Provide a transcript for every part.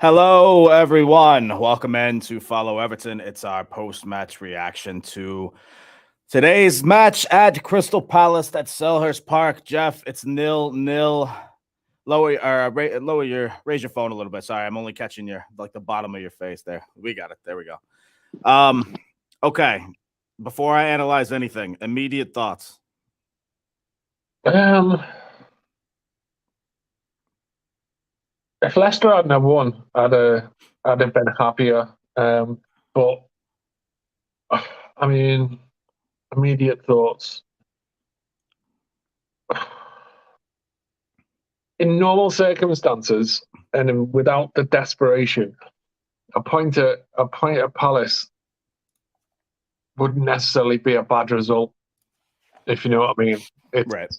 Hello, everyone. Welcome in to Follow Everton. It's our post-match reaction to today's match at Crystal Palace at Selhurst Park. Jeff, it's 0-0. Raise your phone a little bit. Sorry, I'm only catching the bottom of your face there. We got it. There we go. Okay. Before I analyze anything, immediate thoughts. Um, if Leicester hadn't have won, I'd have been happier. But I mean, immediate thoughts. In normal circumstances, without the desperation, a point at Palace wouldn't necessarily be a bad result, if you know what I mean. It's Right.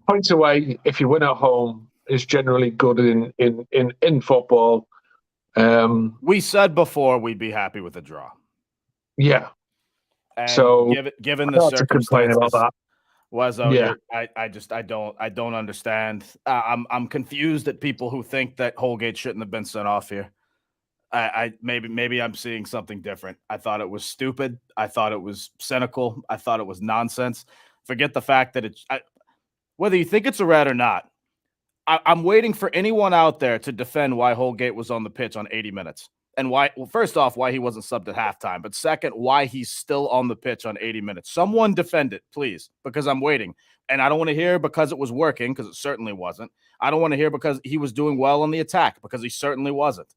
points away if you win at home is generally good in football. We said before we'd be happy with a draw. Yeah. And So given I the don't have to complain about circumstances, that. Wazzo, Yeah. I don't understand. I'm confused at people who think that Holgate shouldn't have been sent off here. Maybe I'm seeing something different. I thought it was stupid. I thought it was cynical. I thought it was nonsense. Forget the fact that whether you think it's a red or not. I'm waiting for anyone out there to defend why Holgate was on the pitch on 80 minutes. And why, well, first off, why he wasn't subbed at halftime. But second, why he's still on the pitch on 80 minutes. Someone defend it, please, because I'm waiting. And I don't want to hear because it was working, because it certainly wasn't. I don't want to hear because he was doing well on the attack, because he certainly wasn't.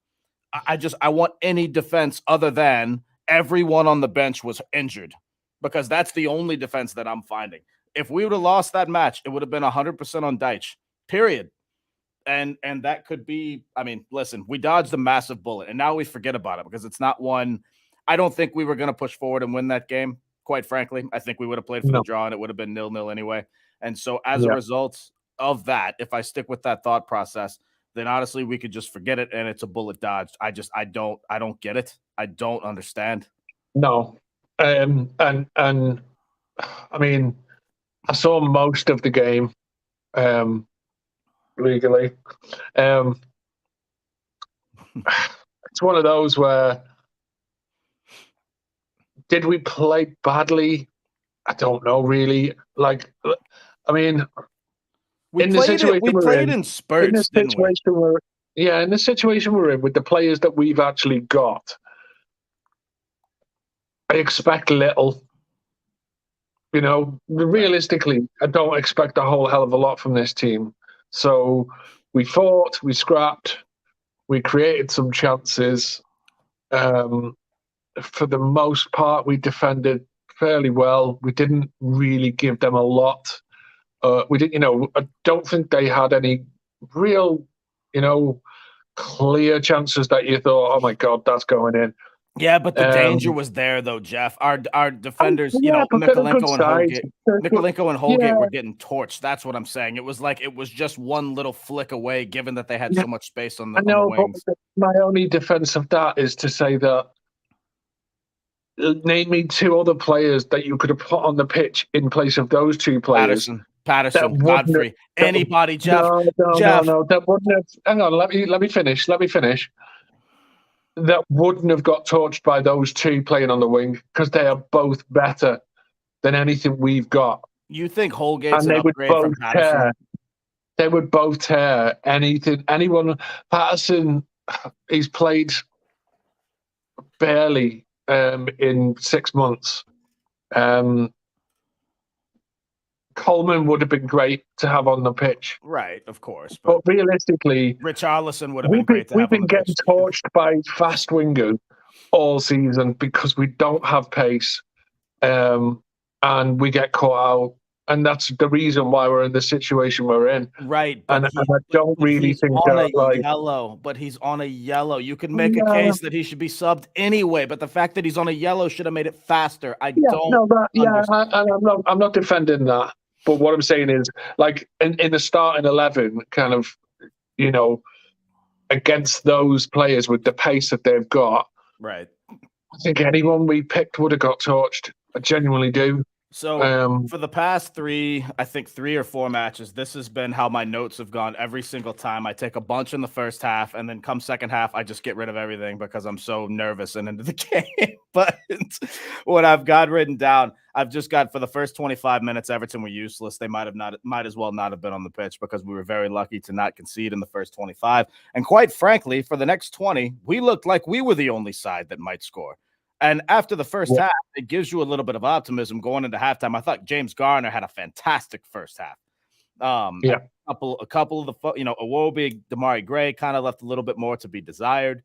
I want any defense other than everyone on the bench was injured, because that's the only defense that I'm finding. If we would have lost that match, it would have been 100% on Deitch, period. And that could be, I mean, listen, we dodged a massive bullet and now we forget about it because it's not one. I don't think we were going to push forward and win that game, quite frankly. I think we would have played for the No. draw and it would have been 0-0 anyway. And so as a Yeah. result of that, if I stick with that thought process, then honestly we could just forget it and it's a bullet dodged. I don't get it. I don't understand. No. And I mean, I saw most of the game legally. It's one of those where did we play badly? I don't know really. Like, I mean, We played in spurts, didn't we? In the situation we're in with the players that we've actually got, I expect little. You know, realistically, I don't expect a whole hell of a lot from this team. So we fought, we scrapped, we created some chances. For the most part, we defended fairly well. We didn't really give them a lot. We didn't, I don't think they had any real, clear chances that you thought, oh my God, that's going in. Yeah, but the danger was there, though, Jeff. Our defenders, Mikolenko and Holgate were getting torched. That's what I'm saying. It was like it was just one little flick away, given that they had so much space on the wings. But my only defense of that is to say that name me two other players that you could have put on the pitch in place of those two players. Patterson, Godfrey, anybody, Jeff. No. That wouldn't have. Hang on, let me finish. That wouldn't have got torched by those two playing on the wing because they are both better than anything we've got. You think Holgate's an upgrade from Patterson? They would both tear anyone. Patterson, he's played barely in 6 months. Coleman would have been great to have on the pitch. Right, of course. But realistically, Richarlison would have been great to have on the pitch. We've been getting torched by fast wingers all season because we don't have pace and we get caught out. And that's the reason why we're in the situation we're in. Right. And I don't really think that, yellow, but he's on a yellow. You could make a case that he should be subbed anyway, but the fact that he's on a yellow should have made it faster. I'm not defending that. But what I'm saying is, like, in the starting 11, kind of, against those players with the pace that they've got, right? I think anyone we picked would have got torched. I genuinely do. So for the past I think 3 or 4 matches, this has been how my notes have gone every single time. I take a bunch in the first half, and then come second half, I just get rid of everything because I'm so nervous and into the game. But what I've got written down, I've just got for the first 25 minutes, Everton were useless. They might as well not have been on the pitch because we were very lucky to not concede in the first 25. And quite frankly, for the next 20, we looked like we were the only side that might score. And after the first half, it gives you a little bit of optimism going into halftime. I thought James Garner had a fantastic first half. A couple of the Iwobi, Damari Gray kind of left a little bit more to be desired.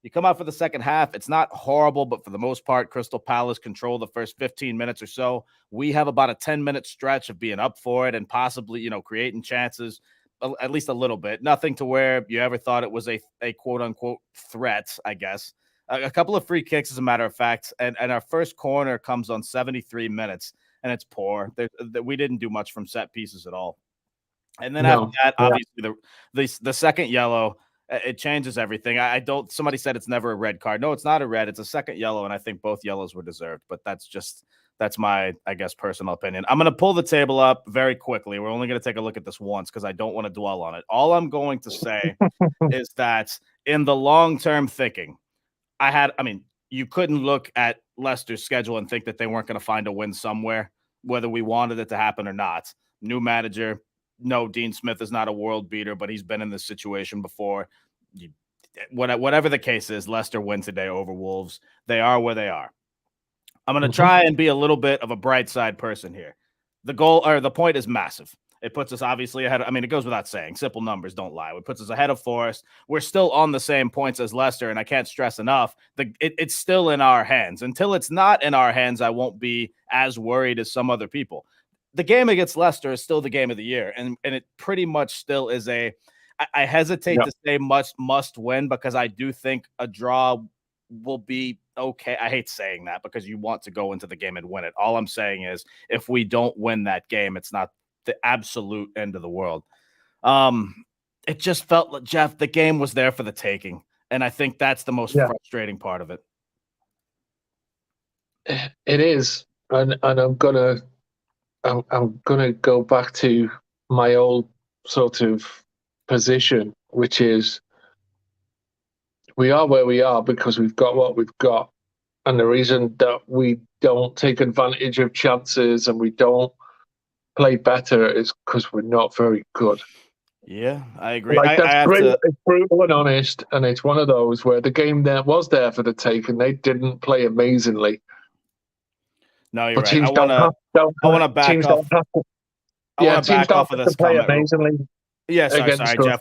You come out for the second half, it's not horrible, but for the most part, Crystal Palace control the first 15 minutes or so. We have about a 10-minute stretch of being up for it and possibly, creating chances, at least a little bit. Nothing to where you ever thought it was a quote unquote threat, I guess. A couple of free kicks, as a matter of fact, and our first corner comes on 73 minutes, and it's poor. We didn't do much from set pieces at all. And then after that, obviously, the second yellow, it changes everything. Somebody said it's never a red card. No, it's not a red. It's a second yellow, and I think both yellows were deserved. But that's my, I guess, personal opinion. I'm going to pull the table up very quickly. We're only going to take a look at this once because I don't want to dwell on it. All I'm going to say is that in the long-term thinking, you couldn't look at Leicester's schedule and think that they weren't going to find a win somewhere, whether we wanted it to happen or not. New manager. No, Dean Smith is not a world beater, but he's been in this situation before. Whatever the case is, Leicester win today over Wolves. They are where they are. I'm going to try and be a little bit of a bright side person here. The point is massive. It puts us obviously ahead. It goes without saying. Simple numbers don't lie. It puts us ahead of Forest. We're still on the same points as Leicester, and I can't stress enough it's still in our hands. Until it's not in our hands, I won't be as worried as some other people. The game against Leicester is still the game of the year, and it pretty much still is I hesitate to say must win because I do think a draw will be okay. I hate saying that because you want to go into the game and win it. All I'm saying is if we don't win that game, it's not the absolute end of the world. It just felt like, Jeff, the game was there for the taking, and I think that's the most frustrating part of it. It is, and I'm gonna go back to my old sort of position, which is we are where we are because we've got what we've got. And the reason that we don't take advantage of chances and we don't play better is because we're not very good. Yeah, I agree. That's great. It's brutal and honest, and it's one of those where the game there was there for the take, and they didn't play amazingly. No, you're right. I want to back off. I want to back off of this comment. Amazingly. Yeah, sorry, Jeff.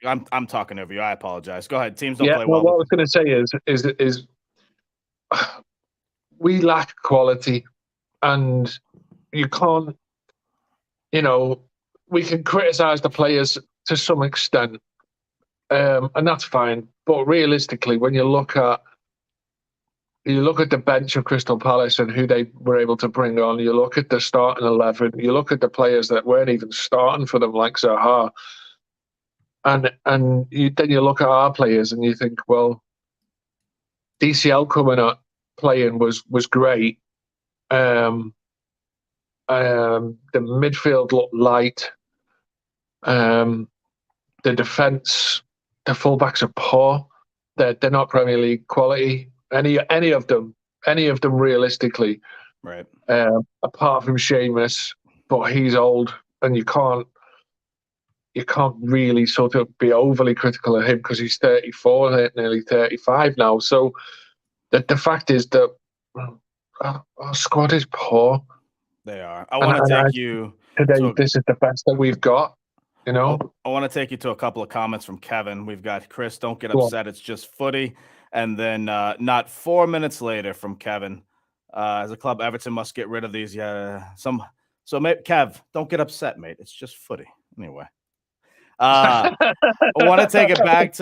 I'm talking over you. I apologize. Go ahead. Teams don't play well. What I was going to say is we lack quality, and you can't. We can criticize the players to some extent, and that's fine. But realistically, when you look at the bench of Crystal Palace and who they were able to bring on, you look at the starting 11, you look at the players that weren't even starting for them, like Zaha, and then you look at our players and you think, well, DCL coming up playing was great. The midfield looked light. The defense, the fullbacks are poor. They're not Premier League quality. Any of them realistically, right? Apart from Seamus, but he's old, and you can't really sort of be overly critical of him because he's 34, nearly 35 now. So the fact is that our squad is poor. They are. I want to take you today. This is the best that we've got. I want to take you to a couple of comments from Kevin. We've got Chris. Don't get upset. It's just footy. And then not 4 minutes later from Kevin, as a club, Everton must get rid of these. Kev, don't get upset, mate. It's just footy. Anyway, I want to take it back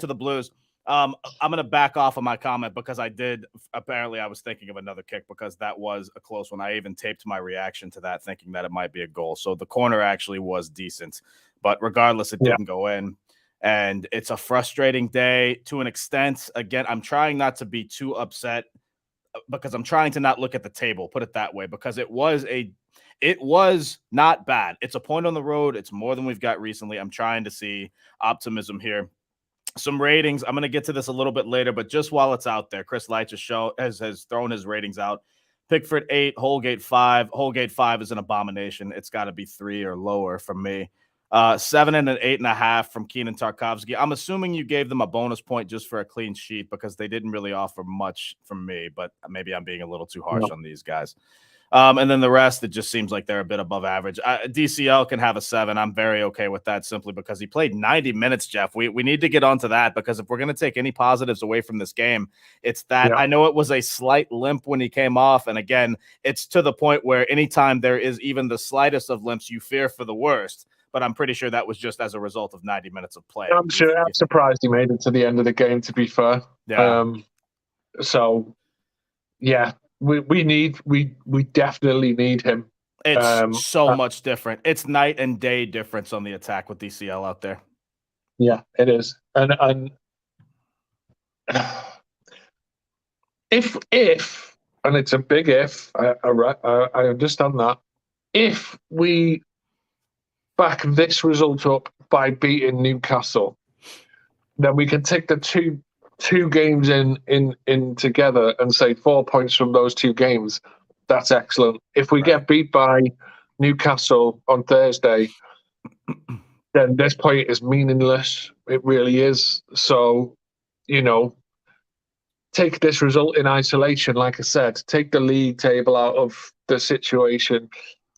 to the Blues. I'm going to back off of my comment because I was thinking of another kick because that was a close one. I even taped my reaction to that thinking that it might be a goal. So the corner actually was decent, but regardless, it didn't go in. And it's a frustrating day to an extent. Again, I'm trying not to be too upset because I'm trying to not look at the table, put it that way, because it was not bad. It's a point on the road. It's more than we've got recently. I'm trying to see optimism here. Some ratings. I'm going to get to this a little bit later, but just while it's out there, Chris Light has thrown his ratings out. Pickford 8, Holgate 5. Holgate 5 is an abomination. It's got to be 3 or lower from me. 7 and an 8.5 from Keenan Tarkovsky. I'm assuming you gave them a bonus point just for a clean sheet because they didn't really offer much from me, but maybe I'm being a little too harsh on these guys. And then the rest, it just seems like they're a bit above average. DCL can have a 7. I'm very okay with that simply because he played 90 minutes, Jeff. We need to get onto that because if we're going to take any positives away from this game, it's that. I know it was a slight limp when he came off. And again, it's to the point where anytime there is even the slightest of limps, you fear for the worst. But I'm pretty sure that was just as a result of 90 minutes of play. I'm surprised he made it to the end of the game, to be fair. Yeah. So, yeah. We definitely need him. It's so much different. It's night and day difference on the attack with DCL out there. Yeah, it is. And if and it's a big if, I understand that. If we back this result up by beating Newcastle, then we can take the two games in together and say 4 points from those 2 games. That's excellent. If we get beat by Newcastle on Thursday, then this point is meaningless. It really is. So, take this result in isolation. Like I said, take the league table out of the situation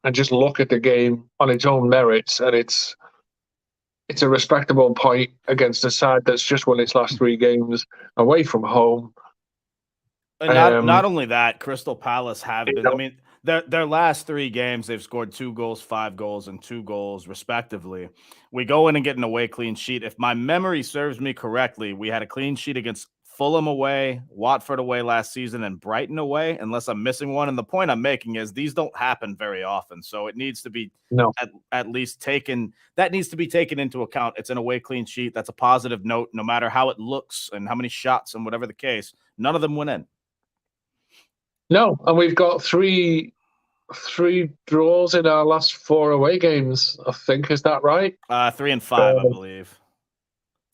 and just look at the game on its own merits. And it's a respectable point against a side that's just won its last 3 games away from home. And not only that, Crystal Palace have been. I mean, their last 3 games, they've scored 2 goals, 5 goals, and 2 goals, respectively. We go in and get an away clean sheet. If my memory serves me correctly, we had a clean sheet against Fulham away, Watford away last season, and Brighton away, unless I'm missing one. And the point I'm making is these don't happen very often. So it needs to be at least taken. That needs to be taken into account. It's an away clean sheet. That's a positive note, no matter how it looks and how many shots and whatever the case. None of them went in. No, and we've got three draws in our last 4 away games, I think. Is that right? 3 and 5, I believe.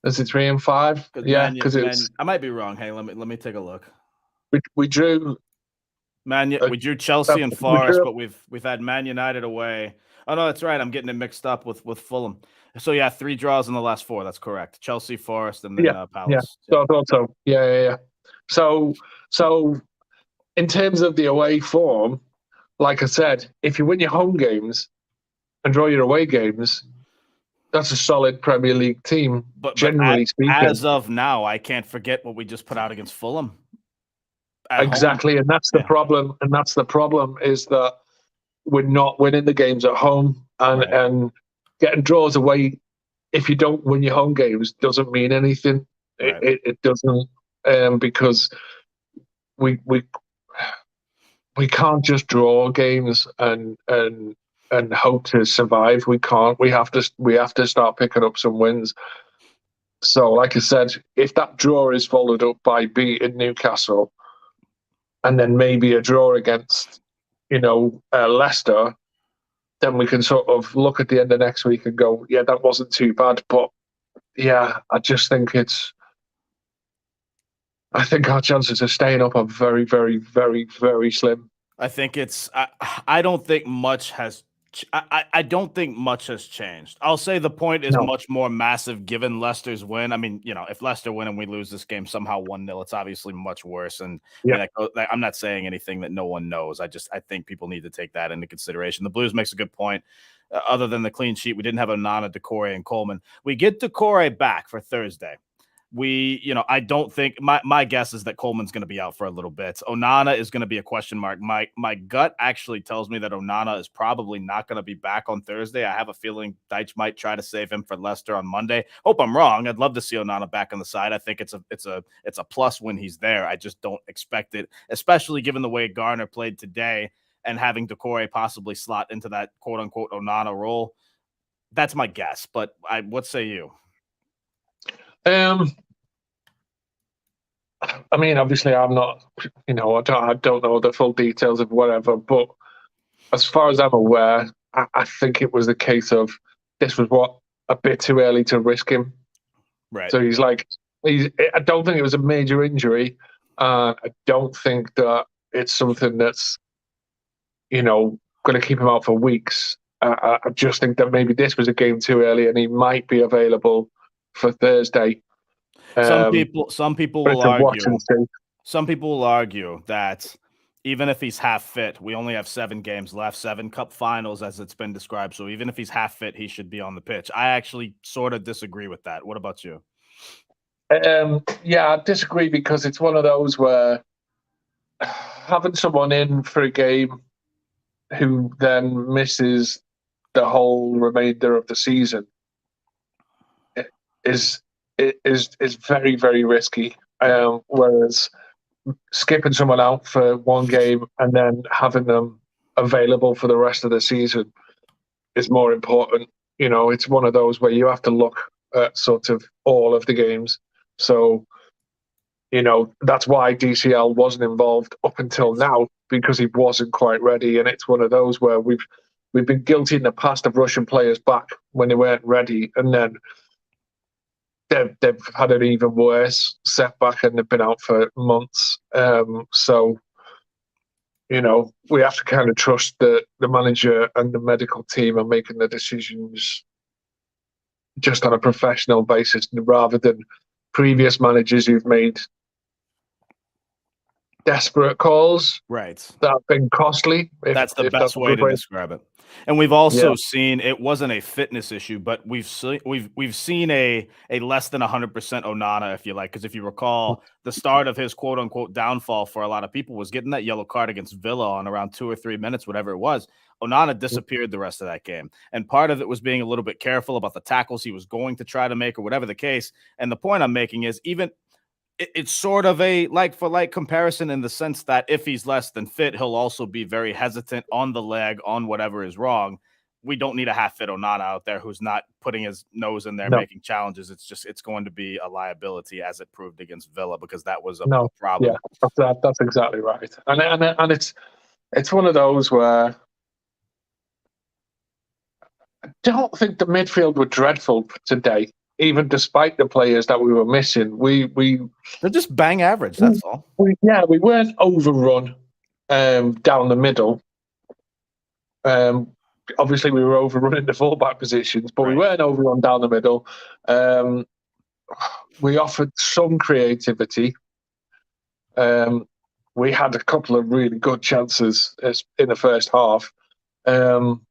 Is it 3 and 5? Yeah, because I might be wrong. Hey, let me take a look. We drew we drew Chelsea and Forest, but we've had Man United away. Oh no, that's right. I'm getting it mixed up with Fulham. So yeah, 3 draws in the last 4. That's correct. Chelsea, Forest, and then Palace. Yeah. So I thought so. Yeah. So in terms of the away form, like I said, if you win your home games and draw your away games, that's a solid Premier League team. But generally speaking, as of now, I can't forget what we just put out against Fulham. Exactly, home. And that's the problem. And that's the problem is that we're not winning the games at home, and getting draws away. If you don't win your home games, doesn't mean anything. Right. It doesn't, because we can't just draw games and hope to survive. We can't. We have to start picking up some wins. So, like I said, if that draw is followed up by beating Newcastle, and then maybe a draw against, Leicester, then we can sort of look at the end of next week and go, yeah, that wasn't too bad. But yeah, I just think I think our chances of staying up are very, very, very, very slim. I think I don't think much has. I don't think much has changed. I'll say the point is much more massive given Leicester's win. I mean, if Leicester win and we lose this game somehow 1-0, it's obviously much worse. And I'm not saying anything that no one knows. I think people need to take that into consideration. The Blues makes a good point. Other than the clean sheet, we didn't have Onana, Decore, and Coleman. We get Decore back for Thursday. I don't think my guess is that Coleman's going to be out for a little bit. Onana is going to be a question mark. My gut actually tells me that Onana is probably not going to be back on Thursday. I have a feeling Deitch might try to save him for Leicester on Monday. Hope I'm wrong. I'd love to see Onana back on the side. I think it's a plus when he's there. I just don't expect it, especially given the way Garner played today and having Decore possibly slot into that quote unquote Onana role. That's my guess. But what say you? I mean, obviously, I'm not. I don't know the full details of whatever. But as far as I'm aware, I think it was the case of this was a bit too early to risk him. Right. So he's like, I don't think it was a major injury. I don't think that it's something that's going to keep him out for weeks. I just think that maybe this was a game too early, and he might be available for Thursday. Some people But will it's a watch argue. and see. Some people will argue that even if he's half fit, we only have 7 games left, 7 cup finals as it's been described. So even if he's half fit, he should be on the pitch. I actually sort of disagree with that. What about you? Yeah, I disagree because it's one of those where having someone in for a game who then misses the whole remainder of the season is is very, very risky. Right. Whereas skipping someone out for one game and then having them available for the rest of the season is more important. It's one of those where you have to look at sort of all of the games. So, that's why DCL wasn't involved up until now, because he wasn't quite ready. And it's one of those where we've been guilty in the past of rushing players back when they weren't ready, and then they've had an even worse setback and they've been out for months. So we have to kind of trust that the manager and the medical team are making the decisions just on a professional basis, rather than previous managers who've made desperate calls Right. that have been costly, That's the if that's best a way good to way. describe it. And we've Yeah. also seen it wasn't a fitness issue, but we've seen a less than 100% Onana, if you like, because if you recall, the start of his quote unquote downfall for a lot of people was getting that yellow card against Villa on around 2 or 3 minutes, whatever it was. Onana disappeared the rest of that game. And part of it was being a little bit careful about the tackles he was going to try to make or whatever the case. And the point I'm making is it's sort of a like for like comparison in the sense that if he's less than fit, he'll also be very hesitant on the leg on whatever is wrong. We don't need a half fit Onana out there who's not putting his nose in there No, making challenges. It's going to be a liability as it proved against Villa because that was a no, yeah, problem. that's exactly right. And it's one of those where I don't think the midfield were dreadful today, even despite the players that we were missing. They're just bang average. That's all. We weren't overrun down the middle. Um, Obviously, we were overrunning the fullback positions, but we Right. weren't overrun down the middle. Um, we offered some creativity. We had a couple of really good chances in the first half. Um,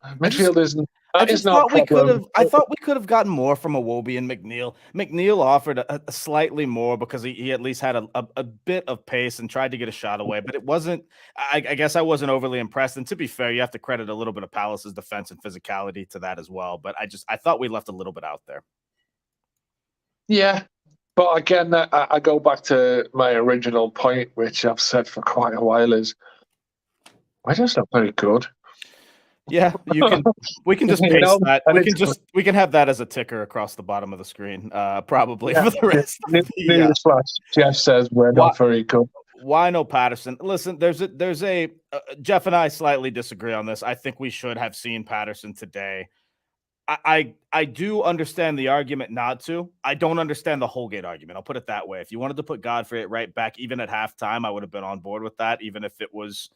I just Midfield isn't I that is just not thought a problem. I thought we could have gotten more from Iwobi and McNeil. McNeil offered a slightly more because he at least had a bit of pace and tried to get a shot away, but it wasn't. I guess I wasn't overly impressed. And to be fair, you have to credit a little bit of Palace's defense and physicality to that as well. But I thought we left a little bit out there. Yeah, but again, I go back to my original point, which I've said for quite a while: is we're just not very good. Yeah, we can just you paste know, that. and it's We can have that as a ticker across the bottom of the screen, probably yeah. for the rest of the Newsflash: Jeff says we're why not very good. why no Patterson? Listen, there's a Jeff and I slightly disagree on this. I think we should have seen Patterson today. I do understand the argument not to. I don't understand the Holgate argument. I'll put it that way. If you wanted to put Godfrey right back, even at halftime, I would have been on board with that, even if it was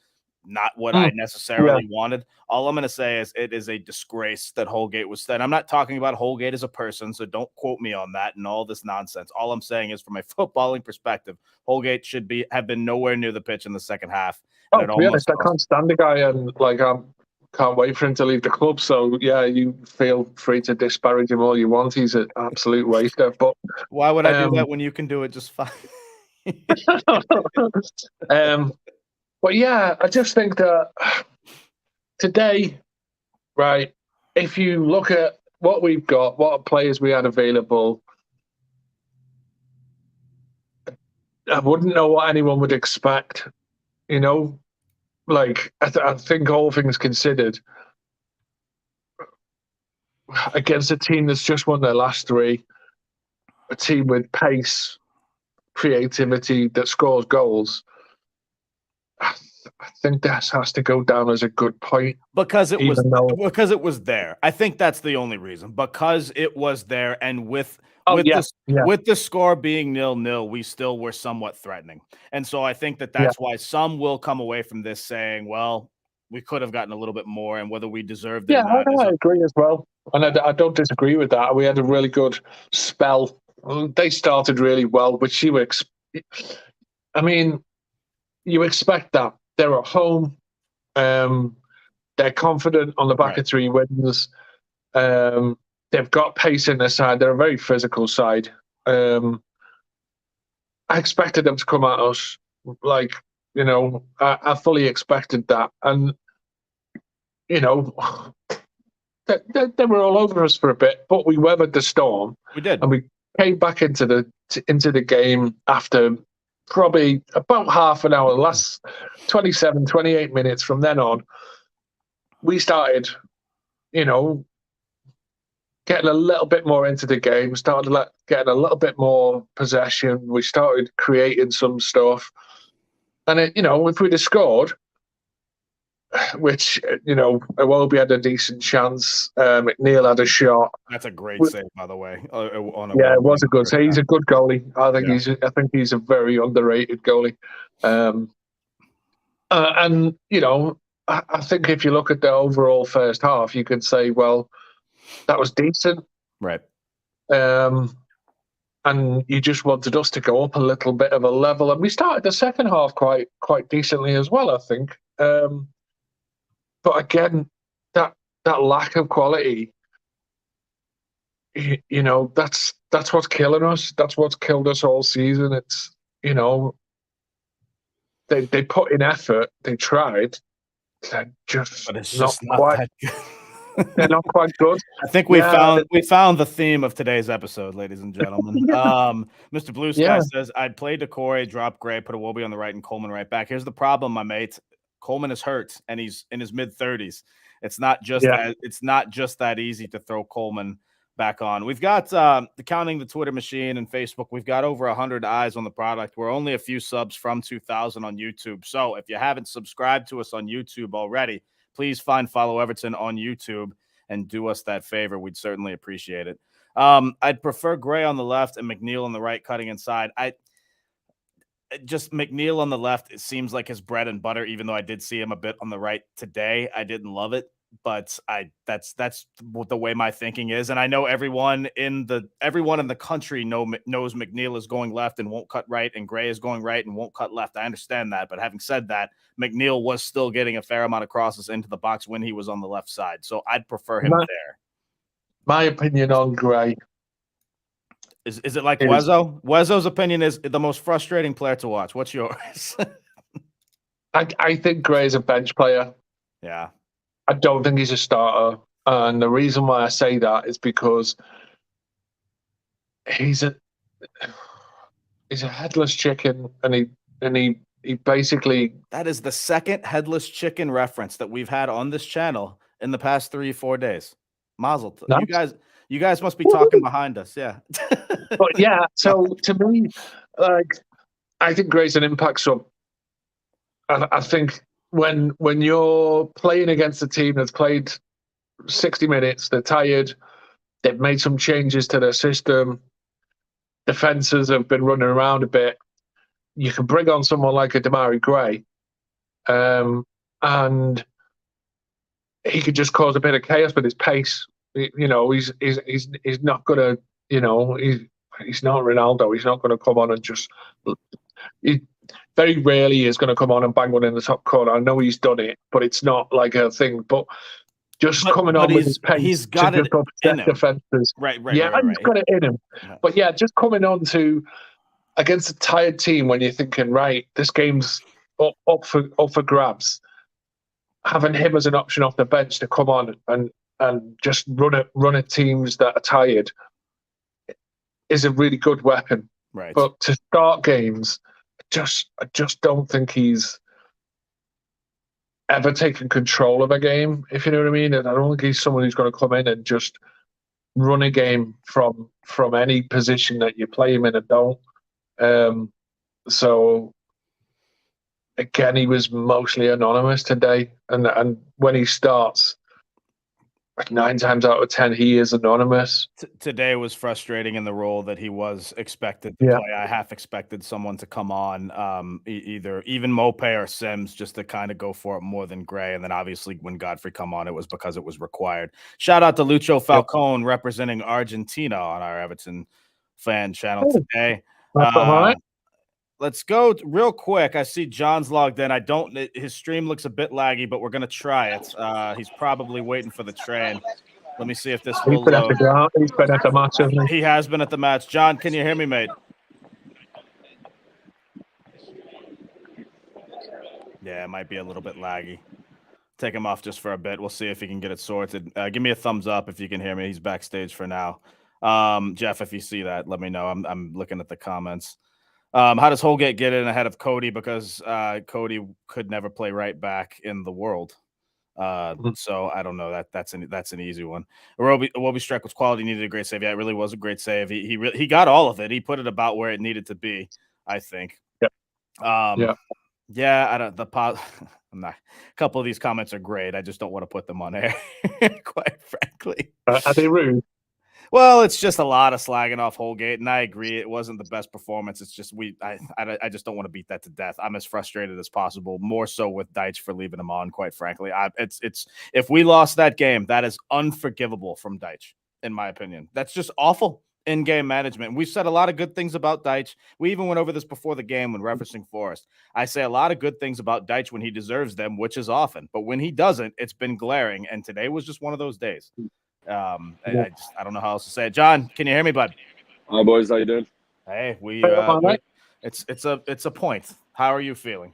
not what I Mm, yeah, necessarily wanted. All I'm going to say is it is a disgrace that Holgate was said. I'm not talking about Holgate as a person, so don't quote me on that and all this nonsense. All I'm saying is from a footballing perspective, Holgate should have been nowhere near the pitch in the second half. And oh, it to be honest, almost I cost. can't stand the guy, and can't wait for him to leave the club. So yeah, you feel free to disparage him all you want. He's an absolute waster. But Why would I do um, that when you can do it just fine? um, but yeah, I just think that today, right? If you look at what we've got, what players we had available, I wouldn't know what anyone would expect. You know, like I think all things considered, against a team that's just won their last three, a team with pace, creativity that scores goals, I think that has to go down as a good point. Because it was Even though, there. I think that's the only reason. Because it was there, and oh yeah, yeah, with the score being 0-0, we still were somewhat threatening. And so I think that yeah, that's why some will come away from this saying, well, we could have gotten a little bit more, and whether we deserved it yeah. or not is I up. agree as well, and I don't disagree with that. We had a really good spell. They started really well, which I mean, you expect that. They're at home. They're confident on the back Right. of 3 wins. They've got pace in their side. They're a very physical side. I expected them to come at us. Like, I fully expected that. And, you know, they were all over us for a bit, but we weathered the storm. We did. And we came back into the game after probably about half an hour, the last 27, 28 minutes. From then on, we started, you know, getting a little bit more into the game, getting a little bit more possession. We started creating some stuff. And, if we'd have scored, which, Iwobi had a decent chance, McNeil had a shot. That's a great save, by the way. On a Yeah, it Wolves was in a the good first save. He's half. a good goalie. Yeah. I think he's a very underrated goalie. And I think if you look at the overall first half, you could say, well, that was decent. Right. And you just wanted us to go up a little bit of a level, and we started the second half quite decently as well, I think. But again, that lack of quality, that's what's killing us. That's what's killed us all season. It's they put in effort, they tried, they're just But it's not just not quite. that good. They're not quite good. I think Yeah, we found the theme of today's episode, ladies and gentlemen. Mr. Blue Sky yeah, says, I'd play Decore, drop Gray, put Iwobi on the right, and Coleman right back. Here's the problem, my mate. Coleman is hurt, and he's in his mid-30s. It's not just yeah. that easy to throw Coleman back on. We've got counting the Twitter machine and Facebook, we've got over 100 eyes on the product. We're only a few subs from 2,000 on YouTube. So if you haven't subscribed to us on YouTube already, please follow Everton on YouTube and do us that favor. We'd certainly appreciate it. I'd prefer Gray on the left and McNeil on the right, cutting inside. Just McNeil on the left, it seems like his bread and butter, even though I did see him a bit on the right today. I didn't love it, but that's what the way my thinking is. And I know everyone in the country knows McNeil is going left and won't cut right, and Gray is going right and won't cut left. I understand that. But having said that, McNeil was still getting a fair amount of crosses into the box when he was on the left side. So I'd prefer him there. My opinion on Gray is it like Wezzo? Wezzo's opinion is the most frustrating player to watch. What's yours? I think Gray's a bench player. Yeah. I don't think he's a starter. And the reason why I say that is because he's a headless chicken, and he basically. That is the second headless chicken reference that we've had on this channel in the past 3-4 days. Mazel tov. Nice. You guys must be talking behind us. Yeah. But yeah, so to me, I think Gray's an impact sub. I think when you're playing against a team that's played 60 minutes, they're tired, they've made some changes to their system, defenses have been running around a bit, you can bring on someone like a Demarai Gray, and he could just cause a bit of chaos with his pace. He's not gonna, he's not Ronaldo. He's not gonna come on and just. He very rarely is going to come on and bang one in the top corner. I know he's done it, but it's not like a thing. But coming on with his pace, he's got it in him. Defenses. Right. He's got it in him. Yeah. But yeah, just coming on to against a tired team when you're thinking, right, this game's up for grabs. Having him as an option off the bench to come on and just run at teams that are tired is a really good weapon. Right. But to start games, I just don't think he's ever taken control of a game, if you know what I mean. And I don't think he's someone who's going to come in and just run a game from any position that you play him in. And don't. So again, he was mostly anonymous today, and when he starts, like 9 times out of 10, he is anonymous. Today was frustrating in the role that he was expected to Yeah, play. I half expected someone to come on, either even Mope or Sims, just to kind of go for it more than Gray. And then obviously when Godfrey come on, it was because it was required. Shout out to Lucho yep. Falcone representing Argentina on our Everton fan channel Oh, today. that's all right. Let's go real quick. I see John's logged in. His stream looks a bit laggy, but we're going to try it. He's probably waiting for the train. Let me see if this He's will been at the load. ground. He's been at the match, hasn't he? He has been at the match. John, can you hear me, mate? Yeah, it might be a little bit laggy. Take him off just for a bit. We'll see if he can get it sorted. Give me a thumbs up if you can hear me. He's backstage for now. Jeff, if you see that, let me know. I'm looking at the comments. How does Holgate get in ahead of Cody? Because Cody could never play right back in the world. So I don't know. That's an easy one. Iwobi strike was quality, needed a great save. Yeah, it really was a great save. He got all of it. He put it about where it needed to be, I think. Yeah. Yeah, I don't I'm not a couple of these comments are great. I just don't want to put them on air, quite frankly. Are they rude? Well, it's just a lot of slagging off Holgate, and I agree it wasn't the best performance. It's just I just don't want to beat that to death. I'm as frustrated as possible, more so with Deitch for leaving him on. Quite frankly, it's if we lost that game, that is unforgivable from Deitch, in my opinion. That's just awful in-game management. We've said a lot of good things about Deitch. We even went over this before the game when referencing Forrest. I say a lot of good things about Deitch when he deserves them, which is often, but when he doesn't, it's been glaring. And today was just one of those days. I don't know how else to say it. John, can you hear me, bud? Hi boys, how you doing? Hey, Right. it's a point. How are you feeling?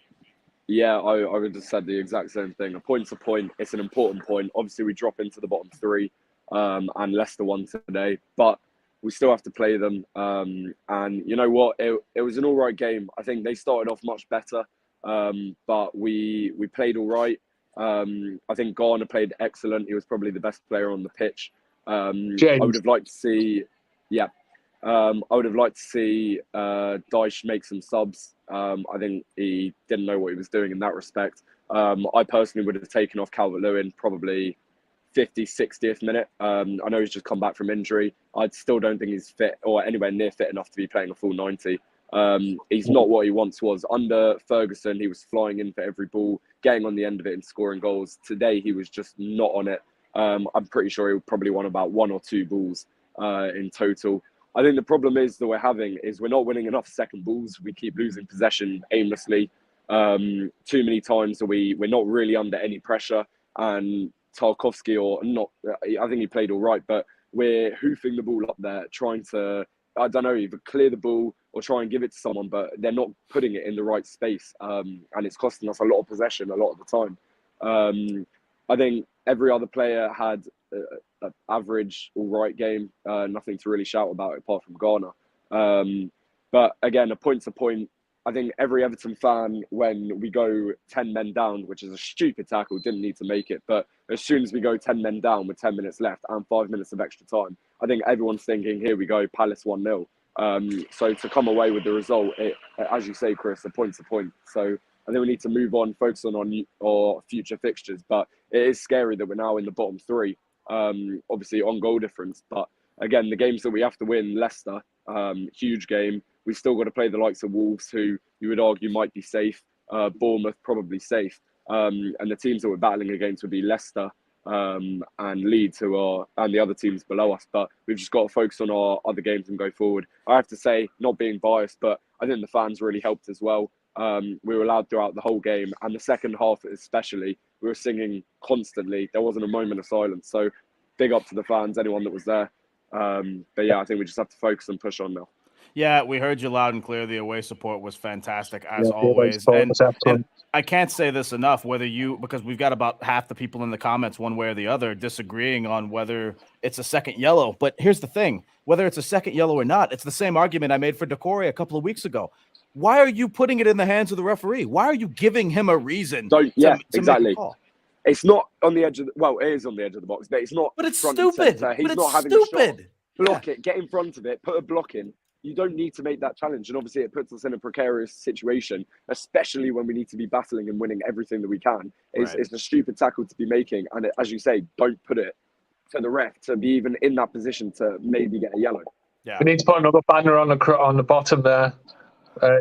Yeah, I would have said the exact same thing. A point's a point. It's an important point. Obviously, we drop into the bottom three, and Leicester won today, but we still have to play them. And you know what? It was an all right game. I think they started off much better, but we played all right. I think Garner played excellent. He was probably the best player on the pitch. I would have liked to see, yeah. I would have liked to see Dyche make some subs. I think he didn't know what he was doing in that respect. I personally would have taken off Calvert-Lewin probably 50th, 60th minute. I know he's just come back from injury. I still don't think he's fit or anywhere near fit enough to be playing a full 90. He's not what he once was. Under Ferguson, he was flying in for every ball, getting on the end of it and scoring goals. Today, he was just not on it. I'm pretty sure he probably won about 1 or 2 balls in total. I think the problem is that we're having is we're not winning enough second balls. We keep losing possession aimlessly. Too many times we're not really under any pressure. And Tarkovsky or not, I think he played all right, but we're hoofing the ball up there, trying to, I don't know, either clear the ball or try and give it to someone, but they're not putting it in the right space. And it's costing us a lot of possession a lot of the time. I think every other player had an average, all right game. Nothing to really shout about apart from Garner. But again, a point's a point. I think every Everton fan, when we go 10 men down, which is a stupid tackle, didn't need to make it. But as soon as we go 10 men down with 10 minutes left and 5 minutes of extra time, I think everyone's thinking, here we go, Palace 1-0. So to come away with the result, as you say, Chris, a point's a point. So I think we need to move on, focus on our future fixtures. But it is scary that we're now in the bottom three, obviously on goal difference. But again, the games that we have to win, Leicester, huge game. We've still got to play the likes of Wolves, who you would argue might be safe. Bournemouth, probably safe. And the teams that we're battling against would be Leicester and Leeds, and the other teams below us. But we've just got to focus on our other games and go forward. I have to say, not being biased, but I think the fans really helped as well. We were allowed throughout the whole game, and the second half especially, we were singing constantly. There wasn't a moment of silence. So big up to the fans, anyone that was there. But yeah, I think we just have to focus and push on now. Yeah, we heard you loud and clear. The away support was fantastic as Yeah, always. and I can't say this enough, because we've got about half the people in the comments, one way or the other, disagreeing on whether it's a second yellow. But here's the thing, whether it's a second yellow or not, it's the same argument I made for Decore a couple of weeks ago. Why are you putting it in the hands of the referee? Why are you giving him a reason to exactly. make a call? It's not on the edge of it is on the edge of the box, but it's not. But it's front stupid. and center. He's but not it's having stupid. a shot. Block it, get in front of it, put a block in. you don't need to make that challenge. And obviously it puts us in a precarious situation, especially when we need to be battling and winning everything that we can. It's a stupid tackle to be making. And as you say, don't put it to the ref to be even in that position to maybe get a yellow. Yeah. We need to put another banner on the bottom there.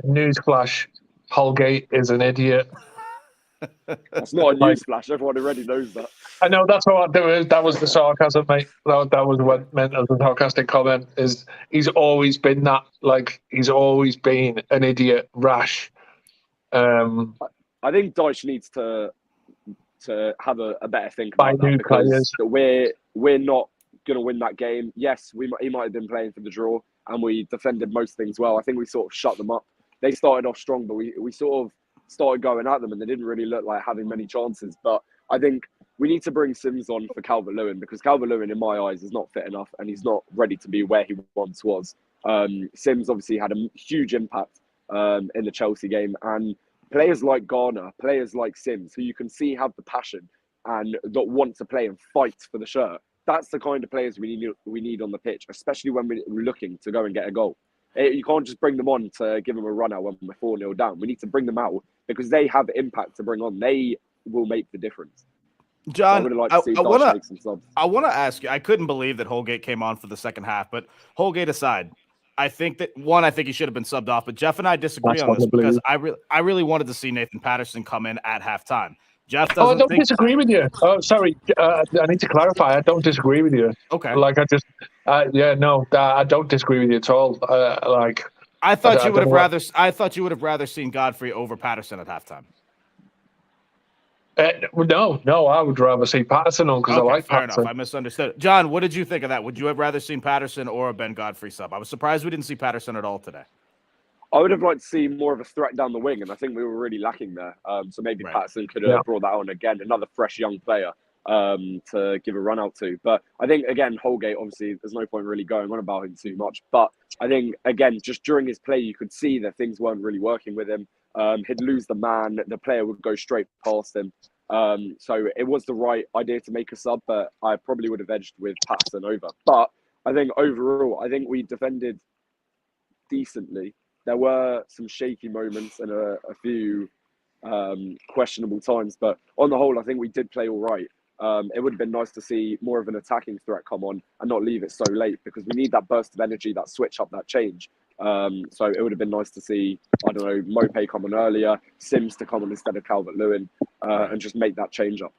Newsflash: Holgate is an idiot. That's not a newsflash. Everyone already knows that. I know that's what that was the sarcasm, mate. That was what meant as a sarcastic comment. Is he's always been that, like, he's always been an idiot, rash. I think Dyche needs to have a better think By about that, new because players. we're not going to win that game. Yes, he might have been playing for the draw, and we defended most things well. I think we sort of shut them up. They started off strong, but we sort of started going at them, and they didn't really look like having many chances. But I think we need to bring Sims on for Calvert-Lewin, because Calvert-Lewin, in my eyes, is not fit enough, and he's not ready to be where he once was. Sims obviously had a huge impact in the Chelsea game, and players like Garner, players like Sims, who you can see have the passion and that want to play and fight for the shirt. That's the kind of players we need on the pitch, especially when we're looking to go and get a goal. You can't just bring them on to give them a run out when we're 4-0 down. We need to bring them out because they have impact to bring on. They will make the difference. John, so I would like to see Dyche make some subs. I want to ask you, I couldn't believe that Holgate came on for the second half, but Holgate aside, I think he should have been subbed off, but Jeff and I disagree on this because I really wanted to see Nathan Patterson come in at halftime. Jeff doesn't. I don't disagree with you. Oh, sorry. I need to clarify. I don't disagree with you. Okay. Like, I don't disagree with you at all. I thought you would have rather seen Godfrey over Patterson at halftime. No, I would rather see Patterson on because I like fair Patterson. Enough. I misunderstood. John, what did you think of that? Would you have rather seen Patterson or a Ben Godfrey sub? I was surprised we didn't see Patterson at all today. I would have liked to see more of a threat down the wing, and I think we were really lacking there. So maybe Patterson could have brought that on again, another fresh young player to give a run out to. But I think, again, Holgate, obviously, there's no point really going on about him too much. But I think, again, just during his play, you could see that things weren't really working with him. He'd lose the man, the player would go straight past him. So it was the right idea to make a sub, but I probably would have edged with Patterson over. But I think overall, I think we defended decently. There were some shaky moments and a few questionable times, but on the whole, I think we did play all right. It would have been nice to see more of an attacking threat come on and not leave it so late, because we need that burst of energy, that switch up, that change. So it would have been nice to see, I don't know, Mope come on earlier, Sims to come on instead of Calvert-Lewin, and just make that change up.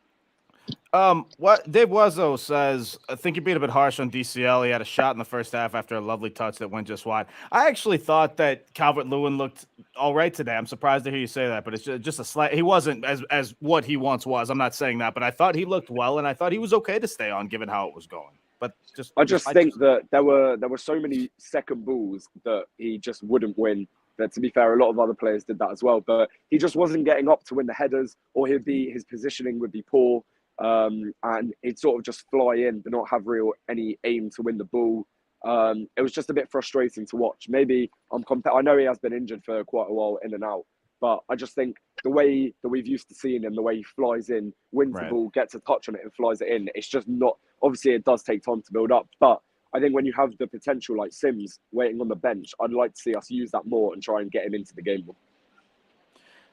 What Dave Wazzo says, I think you're being a bit harsh on DCL. He had a shot in the first half after a lovely touch that went just wide. I actually thought that Calvert-Lewin looked all right today. I'm surprised to hear you say that, but it's just a slight. He wasn't as what he once was. I'm not saying that, but I thought he looked well, and I thought he was okay to stay on given how it was going. But I think that there were so many second balls that he just wouldn't win. But to be fair, a lot of other players did that as well. But he just wasn't getting up to win the headers, or his positioning would be poor. And he'd sort of just fly in but not have any aim to win the ball. It was just a bit frustrating to watch. Maybe I know he has been injured for quite a while, in and out, but I just think the way that we've used to seeing him, the way he flies in, wins the ball, gets a touch on it and flies it in, it's just not, obviously it does take time to build up, but I think when you have the potential like Sims waiting on the bench, I'd like to see us use that more and try and get him into the game more.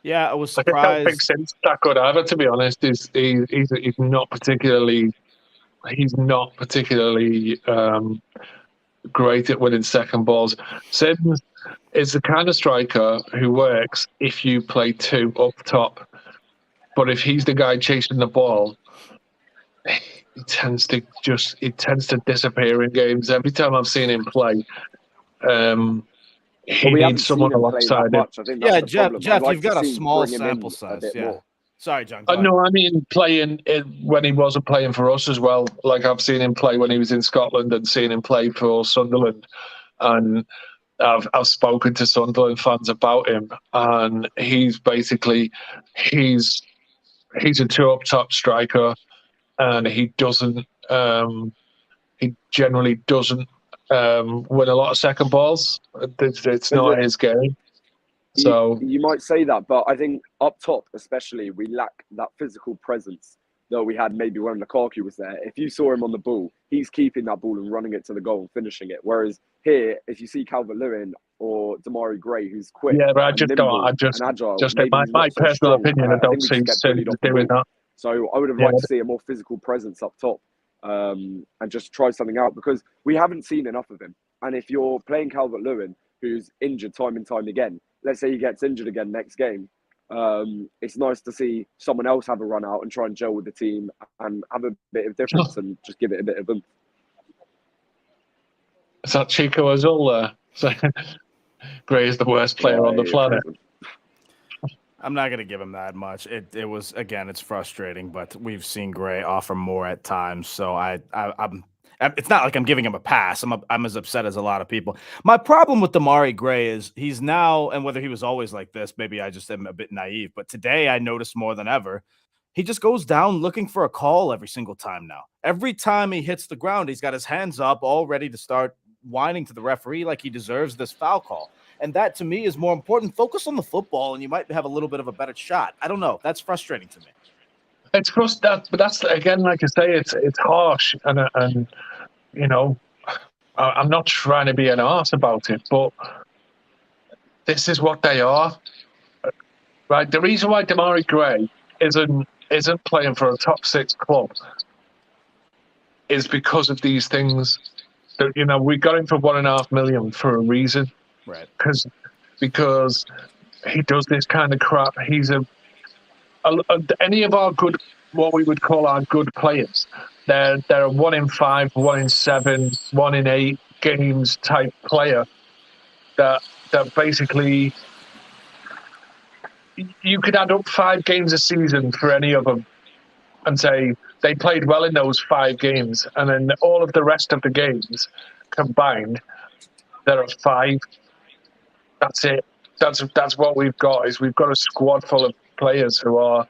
Yeah, I was surprised. I don't think Sims that good either, to be honest. He's not particularly great at winning second balls. Sims is the kind of striker who works if you play two up top, but if he's the guy chasing the ball, he tends to disappear in games. Every time I've seen him play, he needs someone alongside him. Yeah, Jeff, you've got a small sample size. Yeah. More. Sorry, John. No, I mean playing when he wasn't playing for us as well. Like I've seen him play when he was in Scotland and seen him play for Sunderland, and I've spoken to Sunderland fans about him, and he's basically he's a two up top striker, and he generally doesn't win a lot of second balls. It's not his game. So you might say that, but I think up top especially we lack that physical presence that we had maybe when Lukaku was there, if you saw him on the ball, he's keeping that ball and running it to the goal and finishing it. Whereas here, if you see Calvert-Lewin or Damari Gray, who's quick Yeah, but I and just don't. nimble I just, and agile, just in maybe he's my not so personal strong. opinion, I I think don't we see just get Sims bullied off the doing ball. that. So I would have Yeah, liked to see a more physical presence up top, and just try something out, because we haven't seen enough of him. And if you're playing Calvert-Lewin, who's injured time and time again, let's say he gets injured again next game, it's nice to see someone else have a run out and try and gel with the team and have a bit of difference and just give it a bit of oomph. is that Chico Azul? Gray is the worst player on the planet. I'm not going to give him that much. It was, again, it's frustrating, but we've seen Gray offer more at times. So I'm it's not like I'm giving him a pass. I'm as upset as a lot of people. My problem with Damari Gray is he's now, and whether he was always like this, maybe I just am a bit naive, but today I noticed more than ever, he just goes down looking for a call every single time now. Every time he hits the ground, he's got his hands up all ready to start whining to the referee like he deserves this foul call. And that, to me, is more important. Focus on the football, and you might have a little bit of a better shot. I don't know. That's frustrating to me. It's but that's, again, like I say, it's harsh, and you know, I'm not trying to be an arse about it, but this is what they are, right? The reason why Damari Gray isn't playing for a top 6 club is because of these things. That, we got him for $1.5 million for a reason, right? Because he does this kind of crap. He's any of our good, what we would call our good players, they're a 1 in 5, 1 in 7, 1 in 8 games type player that basically you could add up 5 games a season for any of them and say they played well in those 5 games, and then all of the rest of the games combined, there are 5. That's it. That's what we've got. Is we've got a squad full of players who are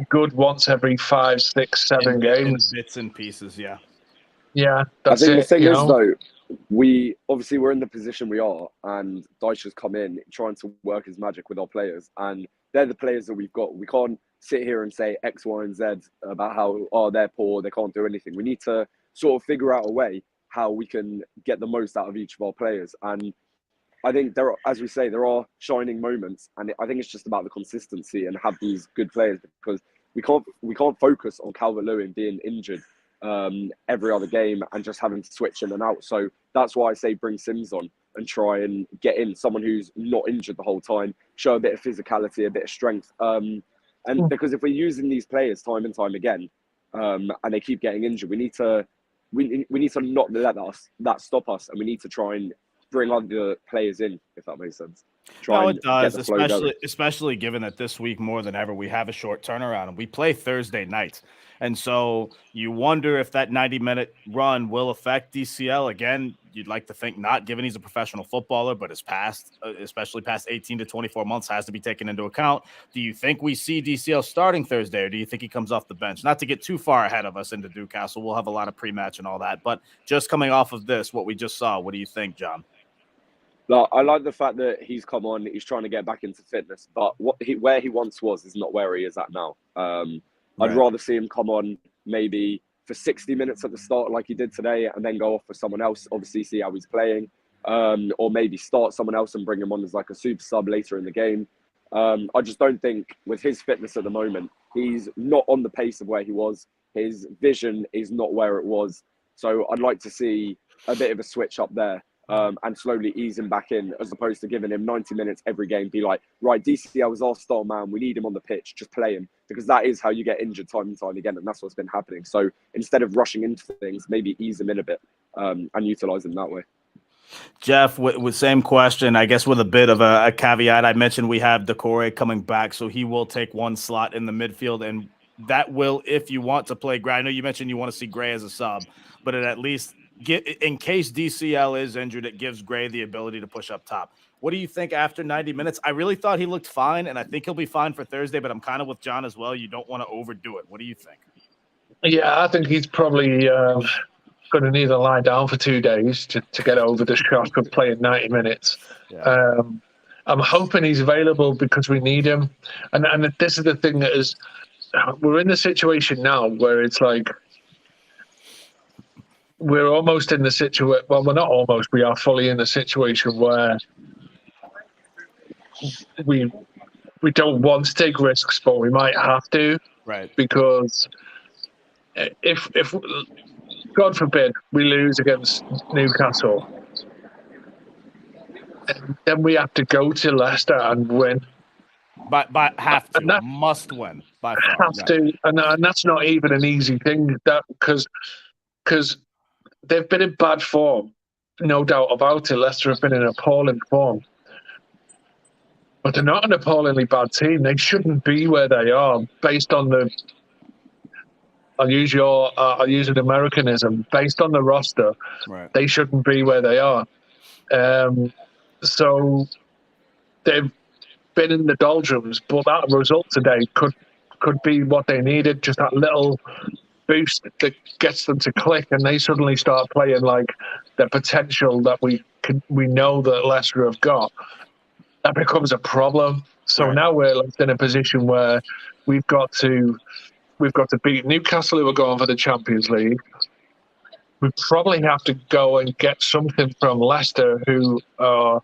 good once every 5, 6, 7 games. Bits and pieces, yeah. Yeah, that's it. I think the thing is, though, we're in the position we are, and Dyche has come in trying to work his magic with our players, and they're the players that we've got. We can't sit here and say X, Y, and Z about how they're poor, they can't do anything. We need to sort of figure out a way how we can get the most out of each of our players. And I think as we say, there are shining moments, and I think it's just about the consistency and have these good players, because we can't focus on Calvert-Lewin being injured every other game and just having to switch in and out. So that's why I say bring Sims on and try and get in someone who's not injured the whole time, show a bit of physicality, a bit of strength. And because if we're using these players time and time again, and they keep getting injured, we need to not let that stop us, and we need to try and bring other players in, if that makes sense. No, it does, especially given that this week more than ever we have a short turnaround and we play Thursday nights. And so you wonder if that 90-minute run will affect DCL. Again, you'd like to think not, given he's a professional footballer, but his past, especially past 18 to 24 months, has to be taken into account. Do you think we see DCL starting Thursday, or do you think he comes off the bench? Not to get too far ahead of us into Newcastle. We'll have a lot of pre-match and all that. But just coming off of this, what we just saw, what do you think, John? I like the fact that he's come on, he's trying to get back into fitness, but where he once was is not where he is at now. I'd rather see him come on maybe for 60 minutes at the start like he did today, and then go off for someone else, obviously see how he's playing, or maybe start someone else and bring him on as like a super sub later in the game. I just don't think with his fitness at the moment, he's not on the pace of where he was. His vision is not where it was. So I'd like to see a bit of a switch up there. And slowly ease him back in, as opposed to giving him 90 minutes every game. Be like, right, DCL is our star man. We need him on the pitch. Just play him, because that is how you get injured time and time again, and that's what's been happening. So instead of rushing into things, maybe ease him in a bit and utilize him that way. Jeff, with same question, I guess with a bit of a caveat. I mentioned we have Decore coming back, so he will take one slot in the midfield, and that will, if you want to play Gray. I know you mentioned you want to see Gray as a sub, but it at least in case DCL is injured, it gives Gray the ability to push up top. What do you think after 90 minutes? I really thought he looked fine, and I think he'll be fine for Thursday, but I'm kind of with John as well. You don't want to overdo it. What do you think? Yeah, I think he's probably going to need to lie down for 2 days to get over the shock of playing 90 minutes. Yeah. I'm hoping he's available because we need him. And this is the thing that we're in the situation now where it's like we're almost in the situation. Well, we're not almost. We are fully in the situation where we don't want to take risks, but we might have to, Right. because if God forbid we lose against Newcastle, then we have to go to Leicester and win. But have to, And that must win by far. have to, and that's not even an easy thing. That because they've been in bad form, no doubt about it. Leicester have been in appalling form, but they're not an appallingly bad team. They shouldn't be where they are based on the. I'll use an Americanism based on the roster. Right. They shouldn't be where they are. So they've been in the doldrums, but that result today could be what they needed. Just that little boost that gets them to click, and they suddenly start playing like the potential that we know that Leicester have got. That becomes a problem. So Right. now we're in a position where we've got to beat Newcastle, who are going for the Champions League. We probably have to go and get something from Leicester, who are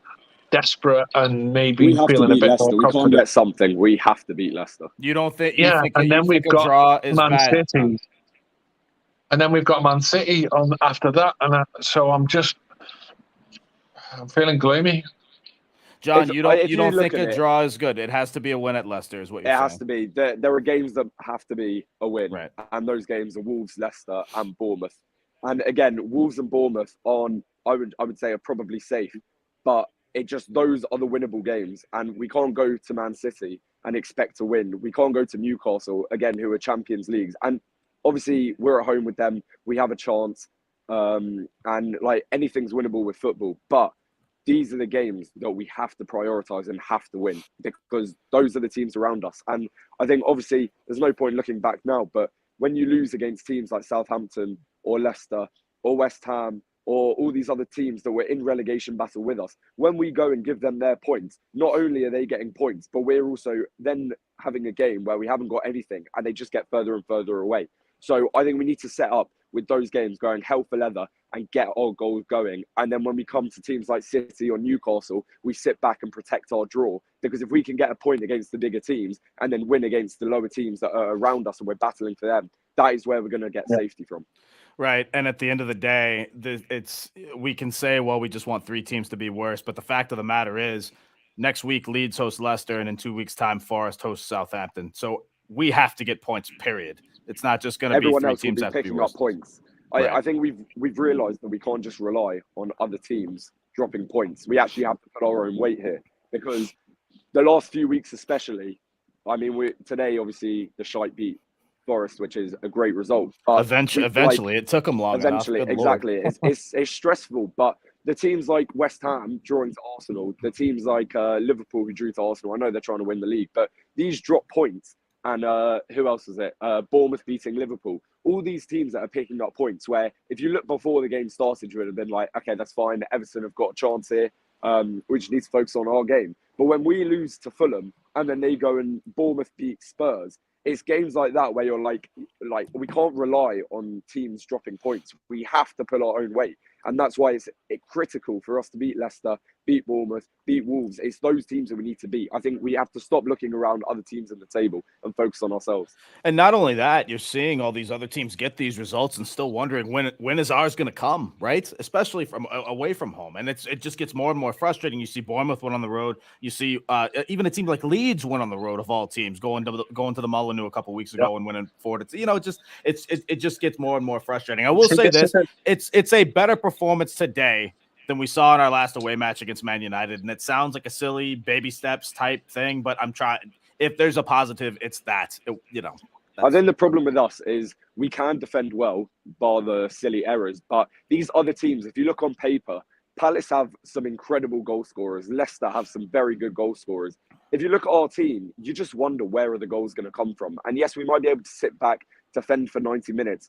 desperate and maybe We have to feeling a beat bit more Leicester. We can't confident. get something. We have to beat Leicester. You don't think? Yeah, and then we've a got draw is Man bad? City, and then we've got Man City on after that, and so I'm feeling gloomy. John, you if you don't look think at a it, draw is good? It has to be a win at Leicester, is what it you're has saying. to be. There are games that have to be a win, Right. and those games are Wolves, Leicester, and Bournemouth. And again, Wolves and Bournemouth I would say are probably safe, but those are the winnable games, and we can't go to Man City and expect to win. We can't go to Newcastle again, who are Champions Leagues, and obviously we're at home with them. We have a chance, and like anything's winnable with football, but these are the games that we have to prioritize and have to win, because those are the teams around us. And I think obviously there's no point looking back now, but when you lose against teams like Southampton or Leicester or West Ham or all these other teams that were in relegation battle with us, when we go and give them their points, not only are they getting points, but we're also then having a game where we haven't got anything and they just get further and further away. So I think we need to set up with those games going hell for leather and get our goals going. And then when we come to teams like City or Newcastle, we sit back and protect our draw. Because if we can get a point against the bigger teams and then win against the lower teams that are around us and we're battling for them, that is where we're going to get safety from. Right. And at the end of the day, we can say, well, we just want 3 teams to be worse. But the fact of the matter is, next week, Leeds hosts Leicester, and in 2 weeks' time, Forest hosts Southampton. So we have to get points, period. It's not just going to be 3 Everyone else will teams be that have to be picking worse. up points. Right. I think we've realised that we can't just rely on other teams dropping points. We actually have to put our own weight here, because the last few weeks especially, I mean, today obviously the shite beat Forest, which is a great result. But eventually, it took them long enough. Good exactly. Lord. It's stressful, but the teams like West Ham drawing to Arsenal, the teams like Liverpool who drew to Arsenal, I know they're trying to win the league, but these drop points. And who else is it? Bournemouth beating Liverpool. All these teams that are picking up points, where if you look before the game started, you would have been like, okay, that's fine. Everton have got a chance here. We just need to focus on our game. But when we lose to Fulham and then they go and Bournemouth beat Spurs, it's games like that where you're like we can't rely on teams dropping points. We have to pull our own weight. And that's why it's critical for us to beat Leicester, beat Bournemouth, beat Wolves. It's those teams that we need to beat. I think we have to stop looking around other teams in the table and focus on ourselves. And not only that, you're seeing all these other teams get these results and still wondering when is ours going to come, right? Especially from away from home. And it just gets more and more frustrating. You see Bournemouth went on the road. You see even a team like Leeds went on the road of all teams, going to the Molineux a couple of weeks ago and winning 4-2. You know, it just gets more and more frustrating. I will say this: it's a better performance today than we saw in our last away match against Man United. And it sounds like a silly baby steps type thing, but I'm trying. If there's a positive, it's that. I think the problem with us is we can defend well, bar the silly errors. But these other teams, if you look on paper, Palace have some incredible goal scorers. Leicester have some very good goal scorers. If you look at our team, you just wonder where are the goals going to come from. And yes, we might be able to sit back, defend for 90 minutes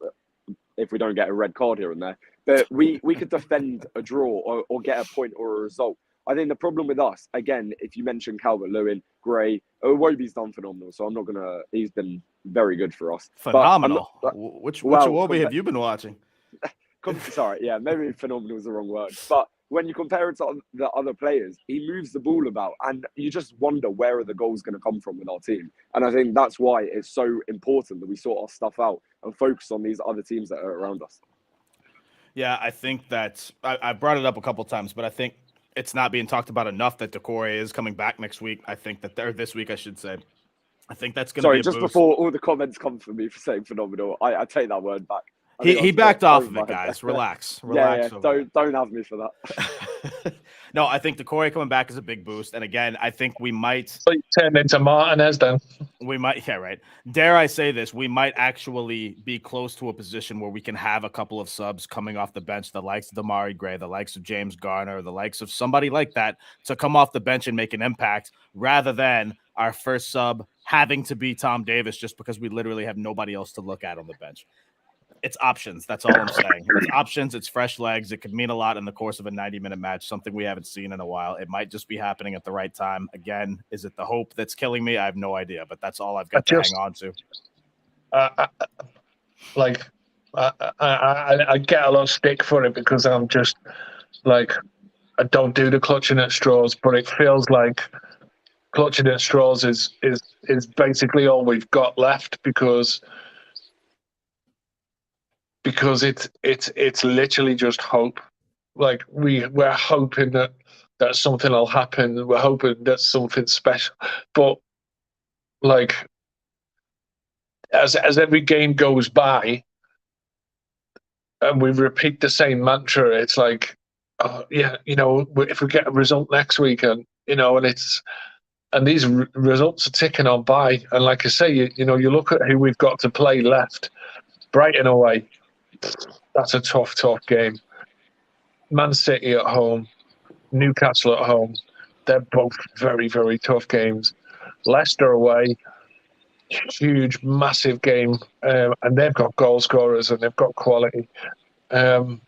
if we don't get a red card here and there. But we could defend a draw or get a point or a result. I think the problem with us, again, if you mention Calvert-Lewin, Gray, Iwobi's done phenomenal. So I'm not gonna. He's been very good for us. Phenomenal. But Which well, Iwobi have you been watching? Sorry, yeah, maybe phenomenal is the wrong word. But when you compare it to the other players, he moves the ball about, and you just wonder where are the goals going to come from with our team. And I think that's why it's so important that we sort our stuff out and focus on these other teams that are around us. Yeah, I think that I brought it up a couple times, but I think it's not being talked about enough that Decore is coming back next week. I think that they're this week, I should say. I think that's going to be a just boost. Before all the comments come for me for saying phenomenal, I take that word back. He backed off of it, guys. Relax. Yeah. Don't have me for that. No, I think Decore coming back is a big boost. And again, I think we might turn into Martinez then. We might, yeah, right. Dare I say this? We might actually be close to a position where we can have a couple of subs coming off the bench, the likes of Damari Gray, the likes of James Garner, the likes of somebody like that to come off the bench and make an impact rather than our first sub having to be Tom Davis just because we literally have nobody else to look at on the bench. It's options. That's all I'm saying. It's options. It's fresh legs. It could mean a lot in the course of a 90-minute match, something we haven't seen in a while. It might just be happening at the right time. Again, is it the hope that's killing me? I have no idea, but that's all I've got to hang on to. I get a lot of stick for it because I'm just like, I don't do the clutching at straws, but it feels like clutching at straws is basically all we've got left because it's literally just hope. Like we're hoping that something will happen. We're hoping that something special. But like as every game goes by and we repeat the same mantra, it's like, if we get a result next week and these results are ticking on by. And like I say, you look at who we've got to play left. Brighton away. That's a tough game. Man City at home, Newcastle at home. They're both very, very tough games. Leicester away, huge, massive game. And they've got goal scorers and they've got quality. And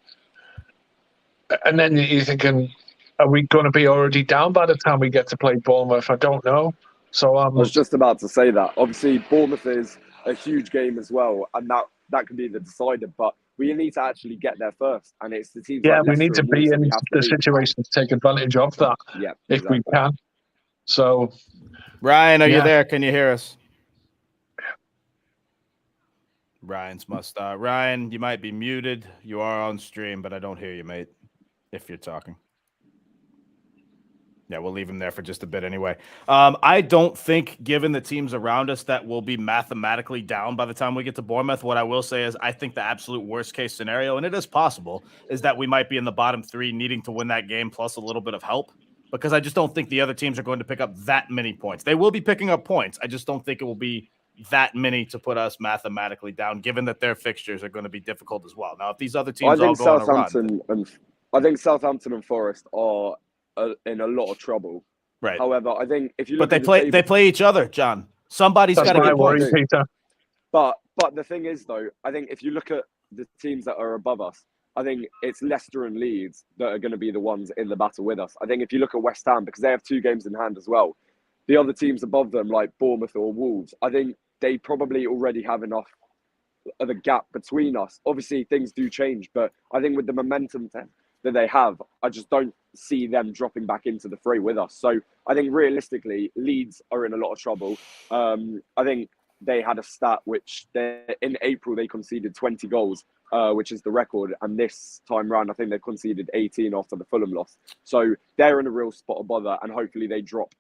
then you're thinking, are we going to be already down by the time we get to play Bournemouth? I don't know. So I was just about to say that. Obviously, Bournemouth is a huge game as well, and that could be the decider. But we need to actually get there first, and it's the teams. Yeah, like we need to be in the situation to take advantage of that. Yeah, if we can. So, Ryan, are you there? Can you hear us? Ryan's must. Ryan, you might be muted. You are on stream, but I don't hear you, mate. If you're talking. Yeah, we'll leave him there for just a bit anyway. I don't think, given the teams around us, that we'll be mathematically down by the time we get to Bournemouth. What I will say is I think the absolute worst-case scenario, and it is possible, is that we might be in the bottom three needing to win that game plus a little bit of help because I just don't think the other teams are going to pick up that many points. They will be picking up points. I just don't think it will be that many to put us mathematically down, given that their fixtures are going to be difficult as well. Now, if these other teams all go on a run... I think Southampton and Forest are in a lot of trouble. Right. However, I think if you look they play each other, John. Somebody's got to get points. But the thing is, though, I think if you look at the teams that are above us, I think it's Leicester and Leeds that are going to be the ones in the battle with us. I think if you look at West Ham, because they have 2 games in hand as well, the other teams above them, like Bournemouth or Wolves, I think they probably already have enough of a gap between us. Obviously, things do change, but I think with the momentum that they have, I just don't see them dropping back into the fray with us. So I think realistically, Leeds are in a lot of trouble. I think they had a stat which in April they conceded 20 goals, which is the record. And this time round, I think they conceded 18 after the Fulham loss. So they're in a real spot of bother, and hopefully they drop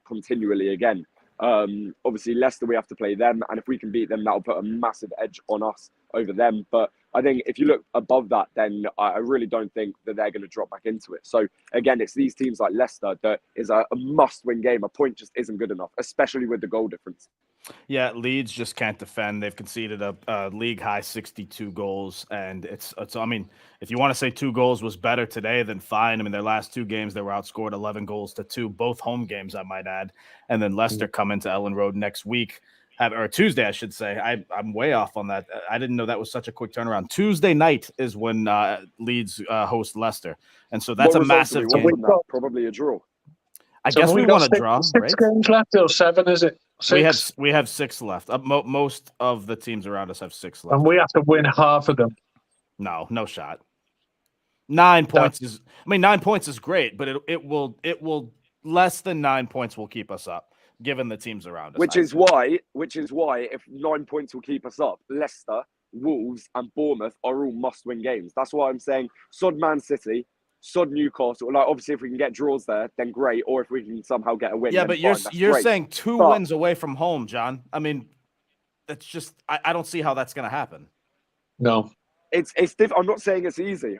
continually again. Obviously, Leicester, we have to play them, and if we can beat them, that'll put a massive edge on us over them. But I think if you look above that, then I really don't think that they're going to drop back into it. So again, it's these teams like Leicester that is a must-win game. A point just isn't good enough, especially with the goal difference. Yeah, Leeds just can't defend. They've conceded a league-high 62 goals, and it's. I mean, if you want to say 2 goals was better today, then fine. I mean, their last 2 games, they were outscored 11 goals to 2, both home games, I might add. And then Leicester come into Ellen Road next week. or Tuesday, I should say. I'm way off on that. I didn't know that was such a quick turnaround. Tuesday night is when Leeds host Leicester, and so that's What a result do we massive want game. from that? Probably a draw. I guess we want to draw, six right? games left or 7, is it? 6? We have 6 left. Most of the teams around us have 6 left. And we have to win half of them. No shot. 9 points is. I mean, 9 points is great, but it will less than 9 points will keep us up, given the teams around us. Which is why if 9 points will keep us up, Leicester, Wolves, and Bournemouth are all must-win games. That's why I'm saying sod Man City, sod Newcastle. Like, obviously, if we can get draws there, then great. Or if we can somehow get a win, yeah. then But fine, you're great. saying 2 wins away from home, John. I mean, that's just I don't see how that's going to happen. No. It's different. I'm not saying it's easy,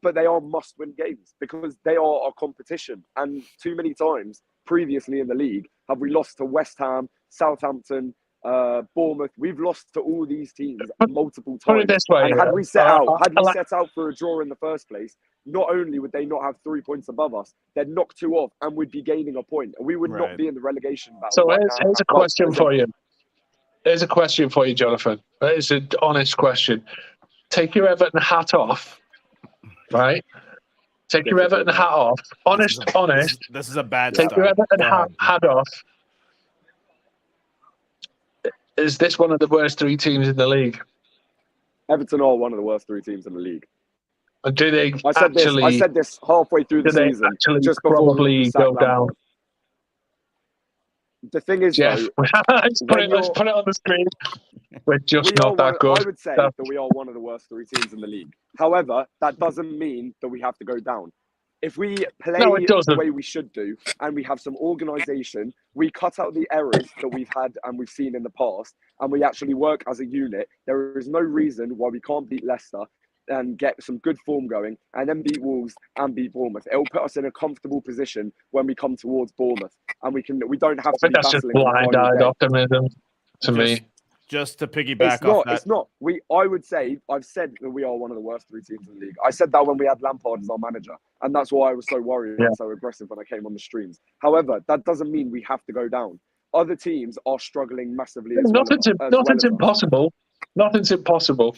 but they are must-win games because they are our competition. And too many times previously in the league have we lost to West Ham, Southampton, Bournemouth. We've lost to all these teams multiple times. Put it this way, and had we set out for a draw in the first place, not only would they not have 3 points above us, they'd knock 2 off and we'd be gaining a point, and we would not be in the relegation battle. So right here's a question for you. Here's a question for you, Jonathan. It's an honest question. Take your Everton hat off, right? Take your Everton hat off. Honest. This is a bad Take start. your Everton hat off. Is this one of the worst 3 teams in the league? Everton are one of the worst 3 teams in the league. And do they I said this halfway through the season, just before probably go down? The thing is, Jeff, though, let's put it on the screen. We're just not that good. I would say that we are one of the worst 3 teams in the league. However, that doesn't mean that we have to go down. If we play the way we should do, and we have some organisation, we cut out the errors that we've had and we've seen in the past, and we actually work as a unit, there is no reason why we can't beat Leicester and get some good form going, and then beat Wolves and beat Bournemouth. It'll put us in a comfortable position when we come towards Bournemouth, and we don't have to be that's just blind-eyed optimism to me. Just to piggyback off that. It's not. I would say, I've said that we are one of the worst 3 teams in the league. I said that when we had Lampard as our manager, and that's why I was so worried and so aggressive when I came on the streams. However, that doesn't mean we have to go down. Other teams are struggling massively as well. Nothing's impossible. Nothing's impossible.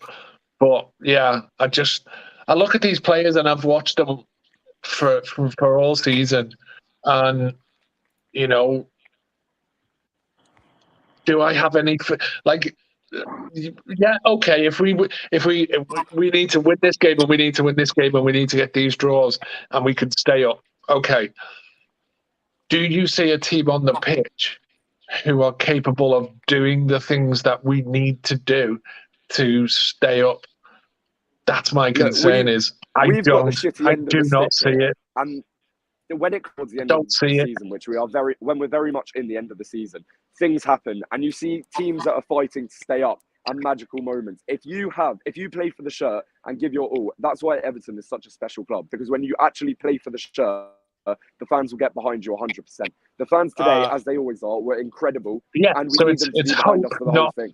But yeah, I look at these players and I've watched them for all season, and you know, do I have any yeah, okay, if we need to win this game, and we need to win this game, and we need to get these draws, and we can stay up, okay, do you see a team on the pitch who are capable of doing the things that we need to do to stay up? That's my concern. I do not see it. And when it comes to the end of the season, which when we're very much in the end of the season, things happen, and you see teams that are fighting to stay up and magical moments. If you play for the shirt and give your all, that's why Everton is such a special club, because when you actually play for the shirt, the fans will get behind you 100%. The fans today, as they always are, were incredible, and we need them to be behind us for the whole thing.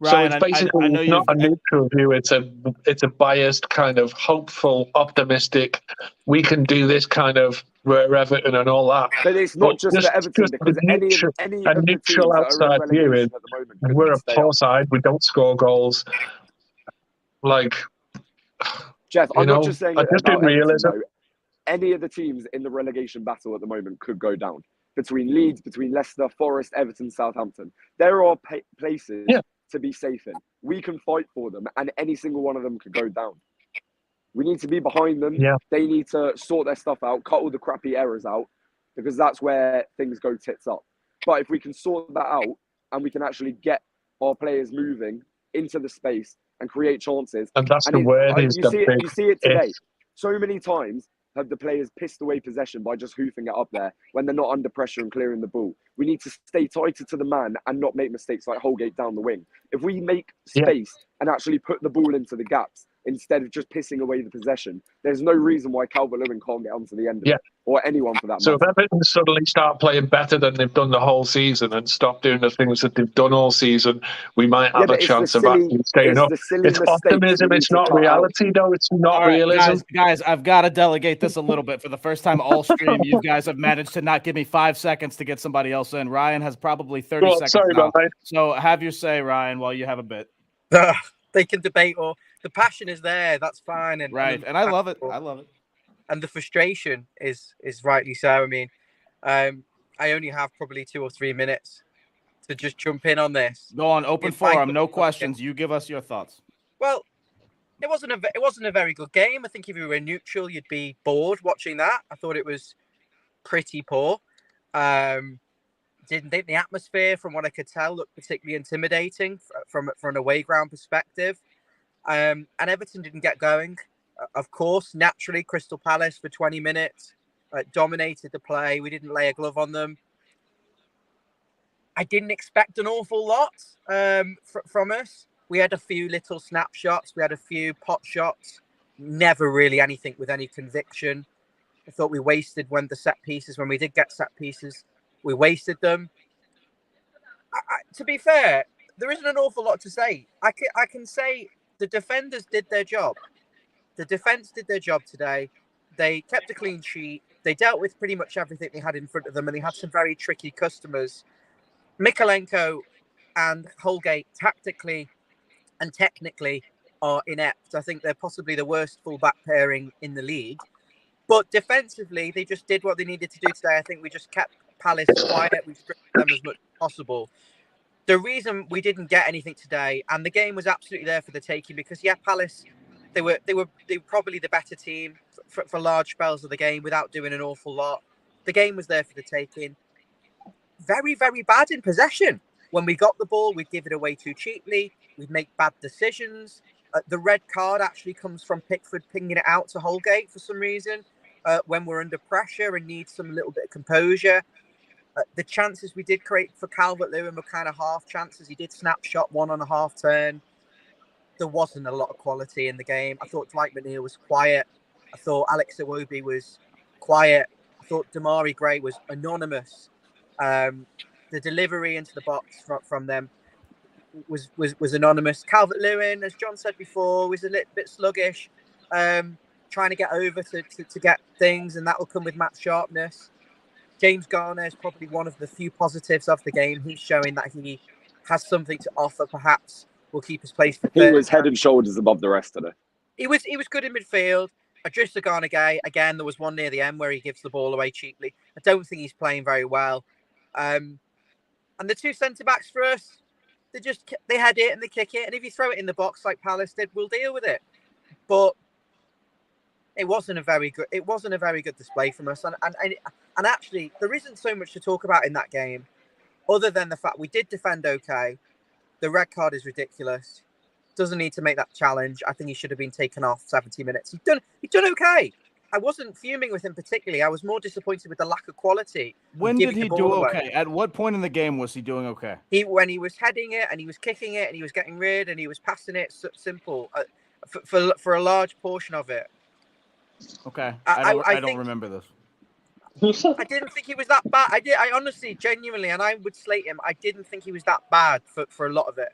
Ryan, so it's basically not a neutral view. It's a biased kind of hopeful, optimistic. We can do this kind of Everton and all that. But it's not just for Everton, because any a neutral outside view is we're a poor side. We don't score goals. Like Jeff, I'm not just saying. Just in realism, any of the teams in the relegation battle at the moment could go down. Between Leeds, between Leicester, Forest, Everton, Southampton, there are places to be safe in. We can fight for them, and any single one of them could go down. We need to be behind them. Yeah. They need to sort their stuff out, cut all the crappy errors out, because that's where things go tits up. But if we can sort that out, and we can actually get our players moving into the space and create chances, and that's the word. You see it today. So many times have the players pissed away possession by just hoofing it up there when they're not under pressure and clearing the ball. We need to stay tighter to the man and not make mistakes like Holgate down the wing. If we make space and actually put the ball into the gaps instead of just pissing away the possession. There's no reason why Calvert-Lewin can't get onto the end of Yeah. it, or anyone for that So matter. if Everton suddenly start playing better than they've done the whole season and stop doing the things that they've done all season, we might have a chance of actually staying up. The silly It's mistakes optimism. we need It's to not cut out. reality, though. It's not All right, realism. guys, I've got to delegate this a little bit. For the first time all stream, you guys have managed to not give me 5 seconds to get somebody else in. Ryan has probably 30 seconds sorry now. about that. So have your say, Ryan, while you have a bit. They can debate, or the passion is there. That's fine. And And I love it. I love it. And the frustration is rightly so. I mean, I only have probably 2 or 3 minutes to just jump in on this. Go on, open forum, no questions. You give us your thoughts. Well, it wasn't a very good game. I think if you were neutral, you'd be bored watching that. I thought it was pretty poor. Didn't think the atmosphere, from what I could tell, looked particularly intimidating from an away ground perspective. And Everton didn't get going. Of course, naturally, Crystal Palace for 20 minutes dominated the play. We didn't lay a glove on them. I didn't expect an awful lot from us. We had a few little snapshots. We had a few pot shots. Never really anything with any conviction. I thought we wasted when we did get set pieces, we wasted them. To be fair, there isn't an awful lot to say. I can say the defenders did their job. The defense did their job today. They kept a clean sheet. They dealt with pretty much everything they had in front of them, and they had some very tricky customers. Mikalenko and Holgate, tactically and technically, are inept. I think they're possibly the worst fullback pairing in the league. But defensively, they just did what they needed to do today. I think we just kept Palace quiet. We stripped them as much as possible. The reason we didn't get anything today, and the game was absolutely there for the taking, because Palace, they were probably the better team for large spells of the game without doing an awful lot. The game was there for the taking. Very, very bad in possession. When we got the ball, we'd give it away too cheaply. We'd make bad decisions. The red card actually comes from Pickford pinging it out to Holgate for some reason when we're under pressure and need some little bit of composure. The chances we did create for Calvert-Lewin were kind of half chances. He did snapshot one on a half turn. There wasn't a lot of quality in the game. I thought Dwight McNeil was quiet. I thought Alex Iwobi was quiet. I thought Damari Gray was anonymous. The delivery into the box from them was anonymous. Calvert-Lewin, as John said before, was a little bit sluggish, trying to get over to get things, and that will come with match sharpness. James Garner is probably one of the few positives of the game. He's showing that he has something to offer. Perhaps will keep his place for third. He was head and shoulders above the rest today. He was good in midfield. Adrissa Garner, again, there was one near the end where he gives the ball away cheaply. I don't think he's playing very well. And the two centre-backs for us, they head it and they kick it. And if you throw it in the box like Palace did, we'll deal with it. But it wasn't a very good display from us. And actually, there isn't so much to talk about in that game, other than the fact we did defend okay. The red card is ridiculous. Doesn't need to make that challenge. I think he should have been taken off 70 minutes. He's done okay. I wasn't fuming with him particularly. I was more disappointed with the lack of quality. When did he do okay? At what point in the game was he doing okay? When he was heading it and he was kicking it and he was getting rid and he was passing it simple for a large portion of it. Okay, I don't remember this. I didn't think he was that bad. I honestly, genuinely, and I would slate him. I didn't think he was that bad for a lot of it.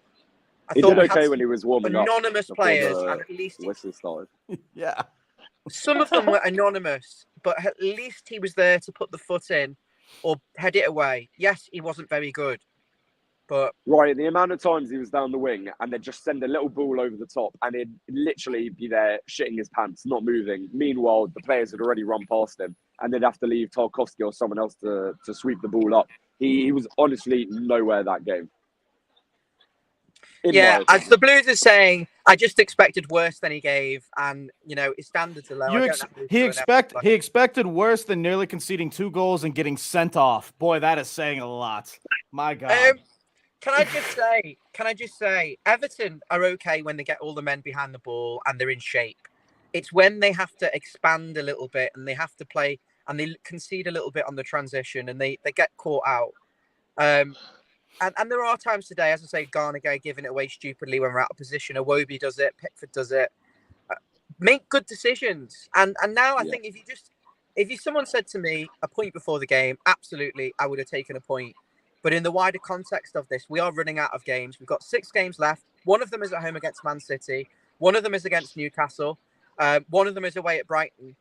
He did okay when he was warming up. Anonymous players, and at least whistle started. Yeah. Some of them were anonymous, but at least he was there to put the foot in or head it away. Yes, he wasn't very good, but right, the amount of times he was down the wing and they'd just send a little ball over the top and he'd literally be there shitting his pants, not moving. Meanwhile, the players had already run past him and they'd have to leave Tarkowski or someone else to sweep the ball up. He was honestly nowhere that game. As the Blues are saying, I just expected worse than he gave, and his standards are low. He expected worse than nearly conceding 2 goals and getting sent off. Boy, that is saying a lot. My God. Can I just say, Everton are okay when they get all the men behind the ball and they're in shape. It's when they have to expand a little bit and they have to play and they concede a little bit on the transition and they get caught out. And there are times today, as I say, Garner giving it away stupidly when we're out of position. Iwobi does it. Pickford does it. make good decisions. And now I think if someone said to me a point before the game, absolutely, I would have taken a point. But in the wider context of this, we are running out of games. We've got 6 games left. One of them is at home against Man City. One of them is against Newcastle. One of them is away at Brighton.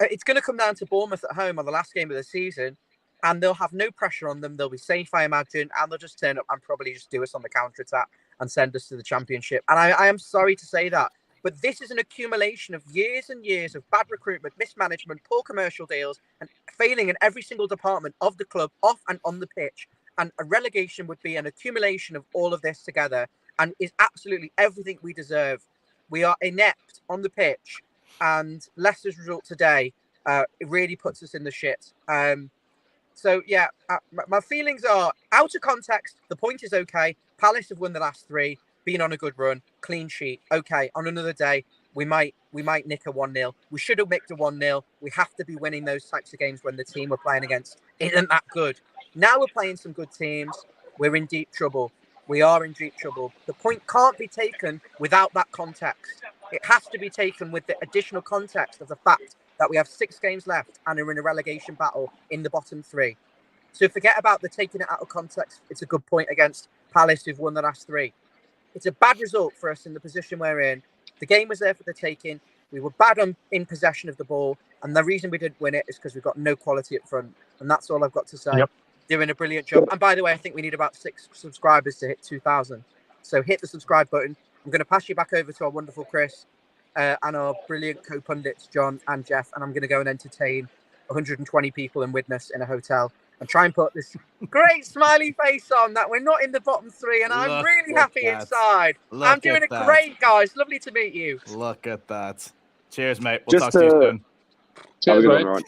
It's going to come down to Bournemouth at home on the last game of the season, and they'll have no pressure on them. They'll be safe, I imagine, and they'll just turn up and probably just do us on the counter-attack and send us to the Championship. And I am sorry to say that, but this is an accumulation of years and years of bad recruitment, mismanagement, poor commercial deals, and failing in every single department of the club, off and on the pitch. And a relegation would be an accumulation of all of this together and is absolutely everything we deserve. We are inept on the pitch, and Leicester's result today it really puts us in the shit. So, yeah, my feelings are out of context. The point is okay. Palace have won the last 3, been on a good run, clean sheet. Okay, on another day, we might nick a 1-0. We should have nicked a 1-0. We have to be winning those types of games when the team we're playing against isn't that good. Now we're playing some good teams. We're in deep trouble. We are in deep trouble. The point can't be taken without that context. It has to be taken with the additional context of the fact that we have 6 games left and are in a relegation battle in the bottom 3. So forget about the taking it out of context. It's a good point against Palace, who've won the last 3. It's a bad result for us in the position we're in. The game was there for the taking. We were bad in possession of the ball. And the reason we didn't win it is because we've got no quality up front. And that's all I've got to say. Yep. Doing a brilliant job. And by the way, I think we need about 6 subscribers to hit 2,000. So hit the subscribe button. I'm going to pass you back over to our wonderful Chris and our brilliant co-pundits, John and Jeff. And I'm going to go and entertain 120 people in Widnes in a hotel and try and put this great smiley face on that we're not in the bottom 3. And I'm really happy inside. I'm doing it great, guys. Lovely to meet you. Look at that. Cheers, mate. We'll talk to you soon. Cheers, mate. Right.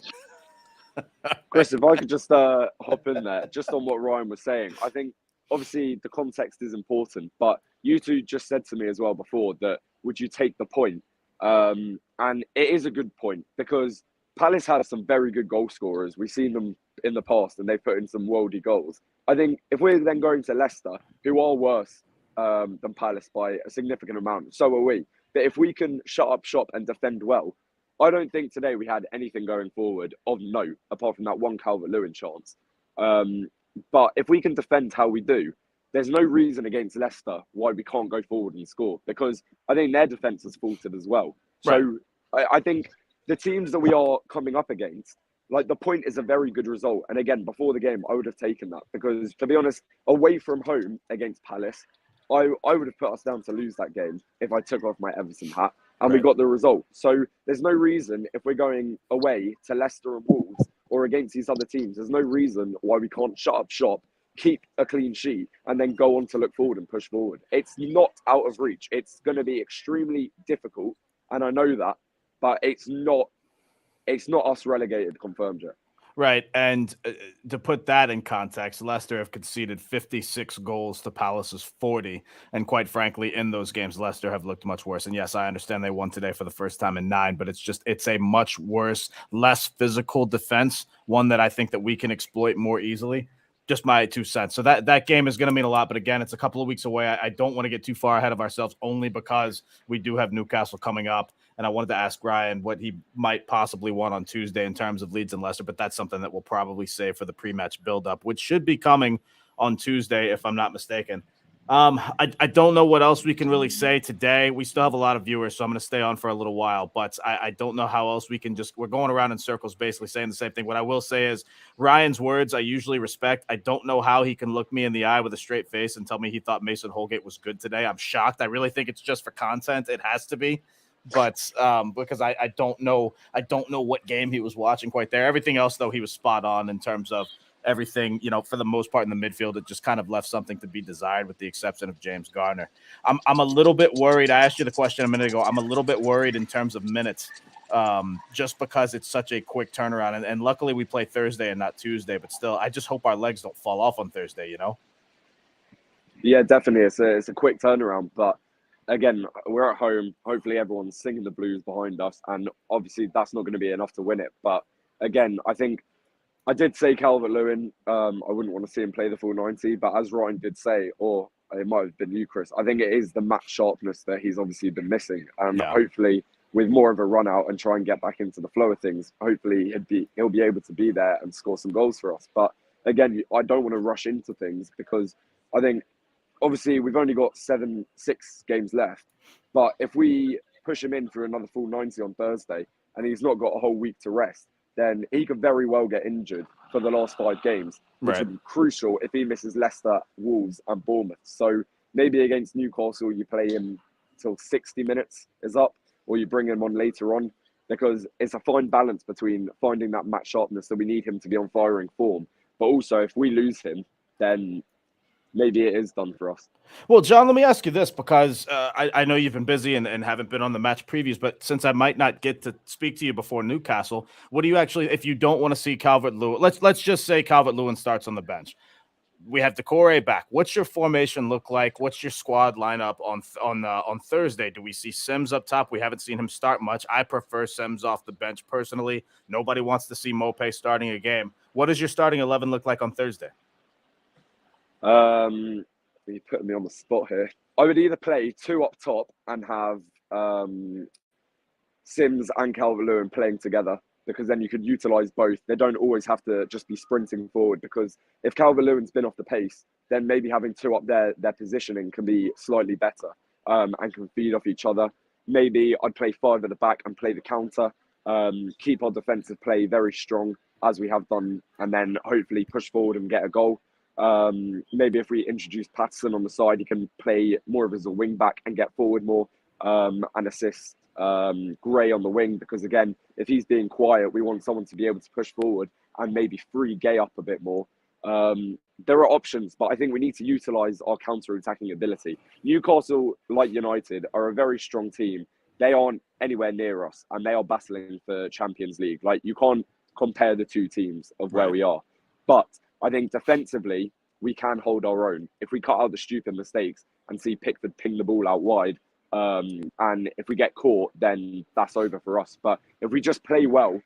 Chris, if I could just hop in there, just on what Ryan was saying. I think, obviously, the context is important, but you two just said to me as well before that, would you take the point? And it is a good point, because Palace had some very good goal scorers. We've seen them in the past, and they've put in some worldy goals. I think if we're then going to Leicester, who are worse than Palace by a significant amount, so are we. But if we can shut up shop and defend well, I don't think today we had anything going forward of note, apart from that one Calvert-Lewin chance. But if we can defend how we do, there's no reason against Leicester why we can't go forward and score, because I think their defence has faltered as well. So I think the teams that we are coming up against, like, the point is a very good result. And again, before the game, I would have taken that, because, to be honest, away from home against Palace, I would have put us down to lose that game if I took off my Everton hat. And we got the result. So there's no reason, if we're going away to Leicester and Wolves or against these other teams, there's no reason why we can't shut up shop, keep a clean sheet, and then go on to look forward and push forward. It's not out of reach. It's going to be extremely difficult, and I know that, but it's not us relegated, confirmed yet. Right, and to put that in context, Leicester have conceded 56 goals to Palace's 40, and quite frankly, in those games, Leicester have looked much worse. And yes, I understand they won today for the first time in 9, but it's a much worse, less physical defense, one that I think that we can exploit more easily. Just my 2 cents. So that game is going to mean a lot, but again, it's a couple of weeks away. I don't want to get too far ahead of ourselves, only because we do have Newcastle coming up. And I wanted to ask Ryan what he might possibly want on Tuesday in terms of Leeds and Leicester, but that's something that we'll probably save for the pre-match build-up, which should be coming on Tuesday, if I'm not mistaken. I don't know what else we can really say today. We still have a lot of viewers, so I'm going to stay on for a little while, but I don't know how else we can we're going around in circles basically saying the same thing. What I will say is Ryan's words I usually respect. I don't know how he can look me in the eye with a straight face and tell me he thought Mason Holgate was good today. I'm shocked. I really think it's just for content. It has to be. But because I don't know what game he was watching quite there. Everything else, though, he was spot on in terms of everything, for the most part in the midfield. It just kind of left something to be desired with the exception of James Garner. I'm a little bit worried. I asked you the question a minute ago. I'm a little bit worried in terms of minutes, just because it's such a quick turnaround. And luckily we play Thursday and not Tuesday, but still, I just hope our legs don't fall off on Thursday, Yeah, definitely. It's a quick turnaround, but again, we're at home. Hopefully everyone's singing the blues behind us, and obviously that's not going to be enough to win it. But again, I think I did say Calvert-Lewin, I wouldn't want to see him play the full 90, but as Ryan did say, or it might have been you, Chris, I think it is the match sharpness that he's obviously been missing. And hopefully with more of a run out and try and get back into the flow of things. Hopefully he'll be able to be there and score some goals for us. But again, I don't want to rush into things, because I think obviously we've only got 6 games left. But if we push him in for another full 90 on Thursday and he's not got a whole week to rest, then he could very well get injured for the last 5 games, which would be crucial if he misses Leicester, Wolves and Bournemouth. So maybe against Newcastle, you play him till 60 minutes is up, or you bring him on later on, because it's a fine balance between finding that match sharpness that we need him to be on firing form. But also, if we lose him, then maybe it is done for us. Well, John, let me ask you this, because I know you've been busy and haven't been on the match previews, but since I might not get to speak to you before Newcastle, what do you actually, if you don't want to see Calvert-Lewin, let's just say Calvert-Lewin starts on the bench. We have Decore back. What's your formation look like? What's your squad lineup on Thursday? Do we see Sims up top? We haven't seen him start much. I prefer Sims off the bench personally. Nobody wants to see Mopé starting a game. What does your starting 11 look like on Thursday? You're putting me on the spot here. I would either play 2 up top and have Sims and Calvert-Lewin playing together, because then you could utilise both. They don't always have to just be sprinting forward, because if Calvert-Lewin's been off the pace, then maybe having 2 up there, their positioning can be slightly better and can feed off each other. Maybe I'd play 5 at the back and play the counter, keep our defensive play very strong as we have done, and then hopefully push forward and get a goal. Maybe if we introduce Patterson on the side, he can play more of as a wing back and get forward more and assist Gray on the wing, because again, if he's being quiet, we want someone to be able to push forward and maybe free Gay up a bit more. There are options, but I think we need to utilise our counter-attacking ability. Newcastle, like United, are a very strong team. They aren't anywhere near us, and they are battling for Champions League. Like, you can't compare the 2 teams of where we are. But I think defensively, we can hold our own. If we cut out the stupid mistakes and see Pickford ping the ball out wide, and if we get caught, then that's over for us. But if we just play well,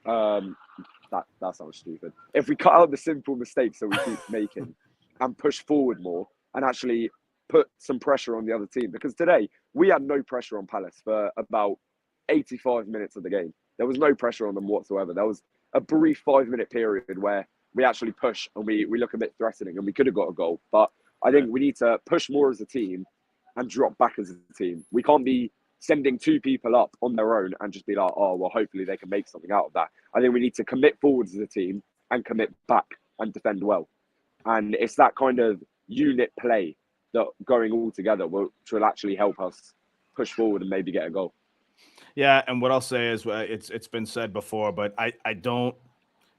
that sounds stupid. If we cut out the simple mistakes that we keep making and push forward more and actually put some pressure on the other team, because today we had no pressure on Palace for about 85 minutes of the game. There was no pressure on them whatsoever. There was a brief 5-minute period where we actually push and we look a bit threatening, and we could have got a goal. But I think we need to push more as a team and drop back as a team. We can't be sending 2 people up on their own and just be like, oh, well, hopefully they can make something out of that. I think we need to commit forwards as a team and commit back and defend well. And it's that kind of unit play that going all together will actually help us push forward and maybe get a goal. Yeah, and what I'll say is it's been said before, but I don't.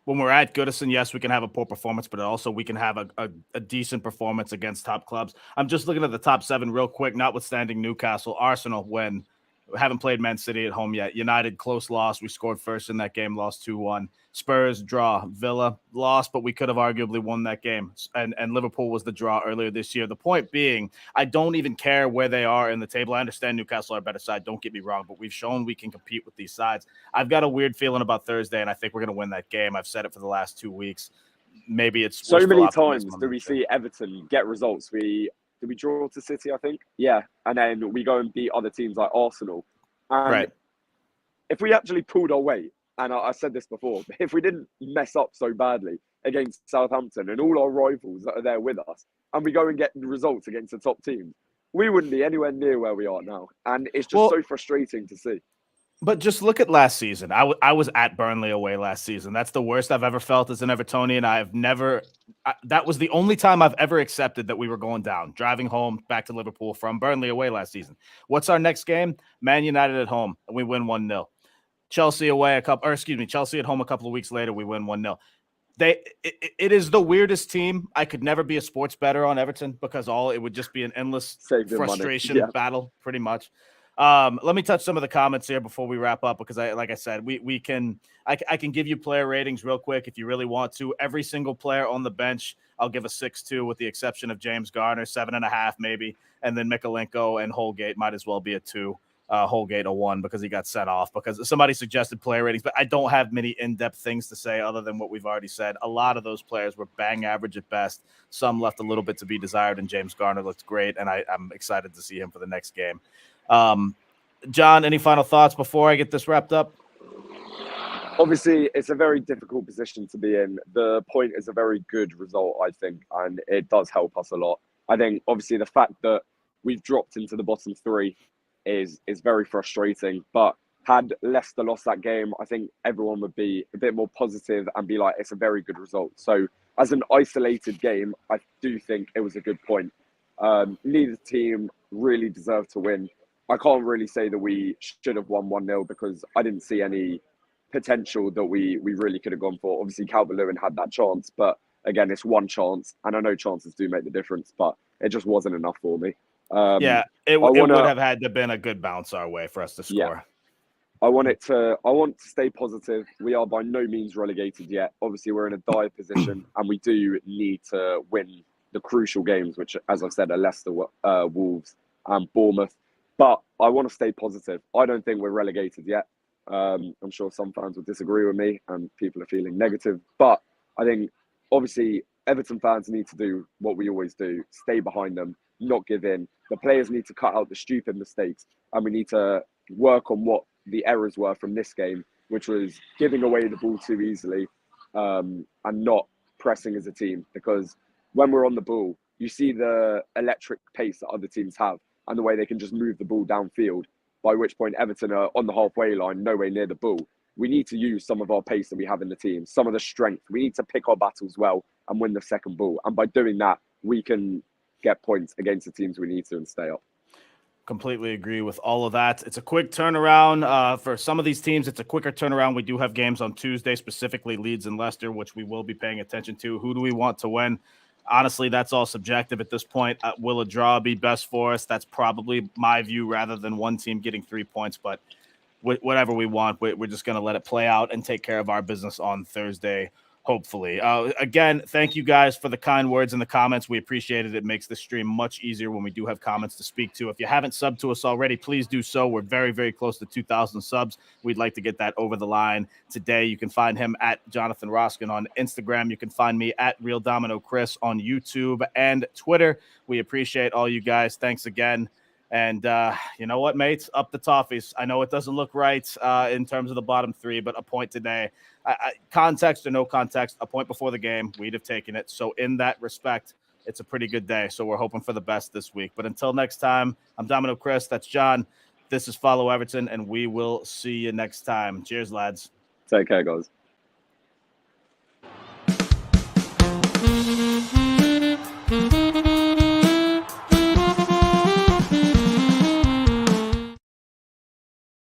When we're at Goodison, yes, we can have a poor performance, but also we can have a decent performance against top clubs. I'm just looking at the top 7 real quick, notwithstanding Newcastle. Arsenal win. We haven't played Man City at home yet. United, close loss. We scored first in that game, lost 2-1. Spurs, draw. Villa, lost, but we could have arguably won that game. And Liverpool was the draw earlier this year. The point being, I don't even care where they are in the table. I understand Newcastle are a better side. Don't get me wrong, but we've shown we can compete with these sides. I've got a weird feeling about Thursday, and I think we're going to win that game. I've said it for the last 2 weeks. Maybe it's so many times do we see Everton get results. Did we draw to City, I think? Yeah. And then we go and beat other teams like Arsenal. And if we actually pulled our weight, and I said this before, if we didn't mess up so badly against Southampton and all our rivals that are there with us, and we go and get results against the top teams, we wouldn't be anywhere near where we are now. And it's just so frustrating to see. But just look at last season. I was at Burnley away last season. That's the worst I've ever felt as an Evertonian. That was the only time I've ever accepted that we were going down, driving home back to Liverpool from Burnley away last season. What's our next game? Man United at home, and we win 1-0. Chelsea away Chelsea at home a couple of weeks later, we win 1-0. It is the weirdest team. I could never be a sports bettor on Everton, because it would just be an endless frustration battle, pretty much. Let me touch some of the comments here before we wrap up, because like I said, I can give you player ratings real quick if you really want to. Every single player on the bench, I'll give a 6.2 with the exception of James Garner, 7.5 maybe. And then Mikalenko and Holgate might as well be a 2. Holgate a 1 because he got sent off, because somebody suggested player ratings, but I don't have many in-depth things to say other than what we've already said. A lot of those players were bang average at best. Some left a little bit to be desired, and James Garner looked great, and I'm excited to see him for the next game. John, any final thoughts before I get this wrapped up? Obviously, it's a very difficult position to be in. The point is a very good result, I think, and it does help us a lot. I think, obviously, the fact that we've dropped into the bottom three is very frustrating. But had Leicester lost that game, I think everyone would be a bit more positive and be like, it's a very good result. So, as an isolated game, I do think it was a good point. Neither team really deserved to win. I can't really say that we should have won 1-0 because I didn't see any potential that we really could have gone for. Obviously, Calvert-Lewin had that chance, but again, it's one chance, and I know chances do make the difference, but it just wasn't enough for me. It would have had to have been a good bounce our way for us to score. Yeah. I want to stay positive. We are by no means relegated yet. Obviously, we're in a dire position, and we do need to win the crucial games, which, as I've said, are Leicester, Wolves, and Bournemouth. But I want to stay positive. I don't think we're relegated yet. I'm sure some fans will disagree with me and people are feeling negative, but I think obviously Everton fans need to do what we always do, stay behind them, not give in. The players need to cut out the stupid mistakes, and we need to work on what the errors were from this game, which was giving away the ball too easily and not pressing as a team, because when we're on the ball, you see the electric pace that other teams have and the way they can just move the ball downfield, by which point Everton are on the halfway line, nowhere near the ball. We need to use some of our pace that we have in the team, some of the strength. We need to pick our battles well and win the second ball. And by doing that, we can get points against the teams we need to and stay up. Completely agree with all of that. It's a quick turnaround. For some of these teams, it's a quicker turnaround. We do have games on Tuesday, specifically Leeds and Leicester, which we will be paying attention to. Who do we want to win? Honestly, that's all subjective at this point. Will a draw be best for us? That's probably my view rather than one team getting 3 points. But whatever we want, we're just going to let it play out and take care of our business on Thursday, hopefully. Again, thank you guys for the kind words in the comments. We appreciate it. It makes the stream much easier when we do have comments to speak to. If you haven't subbed to us already, please do so. We're very, very close to 2,000 subs. We'd like to get that over the line today. You can find him at Jonathan Roskin on Instagram. You can find me at Real Domino Chris on YouTube and Twitter. We appreciate all you guys. Thanks again. And you know what, mates? Up the Toffees. I know it doesn't look right in terms of the bottom three, but a point today. Context or no context, a point before the game, we'd have taken it. So in that respect, it's a pretty good day. So we're hoping for the best this week. But until next time, I'm Domino Chris. That's John. This is Follow Everton, and we will see you next time. Cheers, lads. Take care, guys.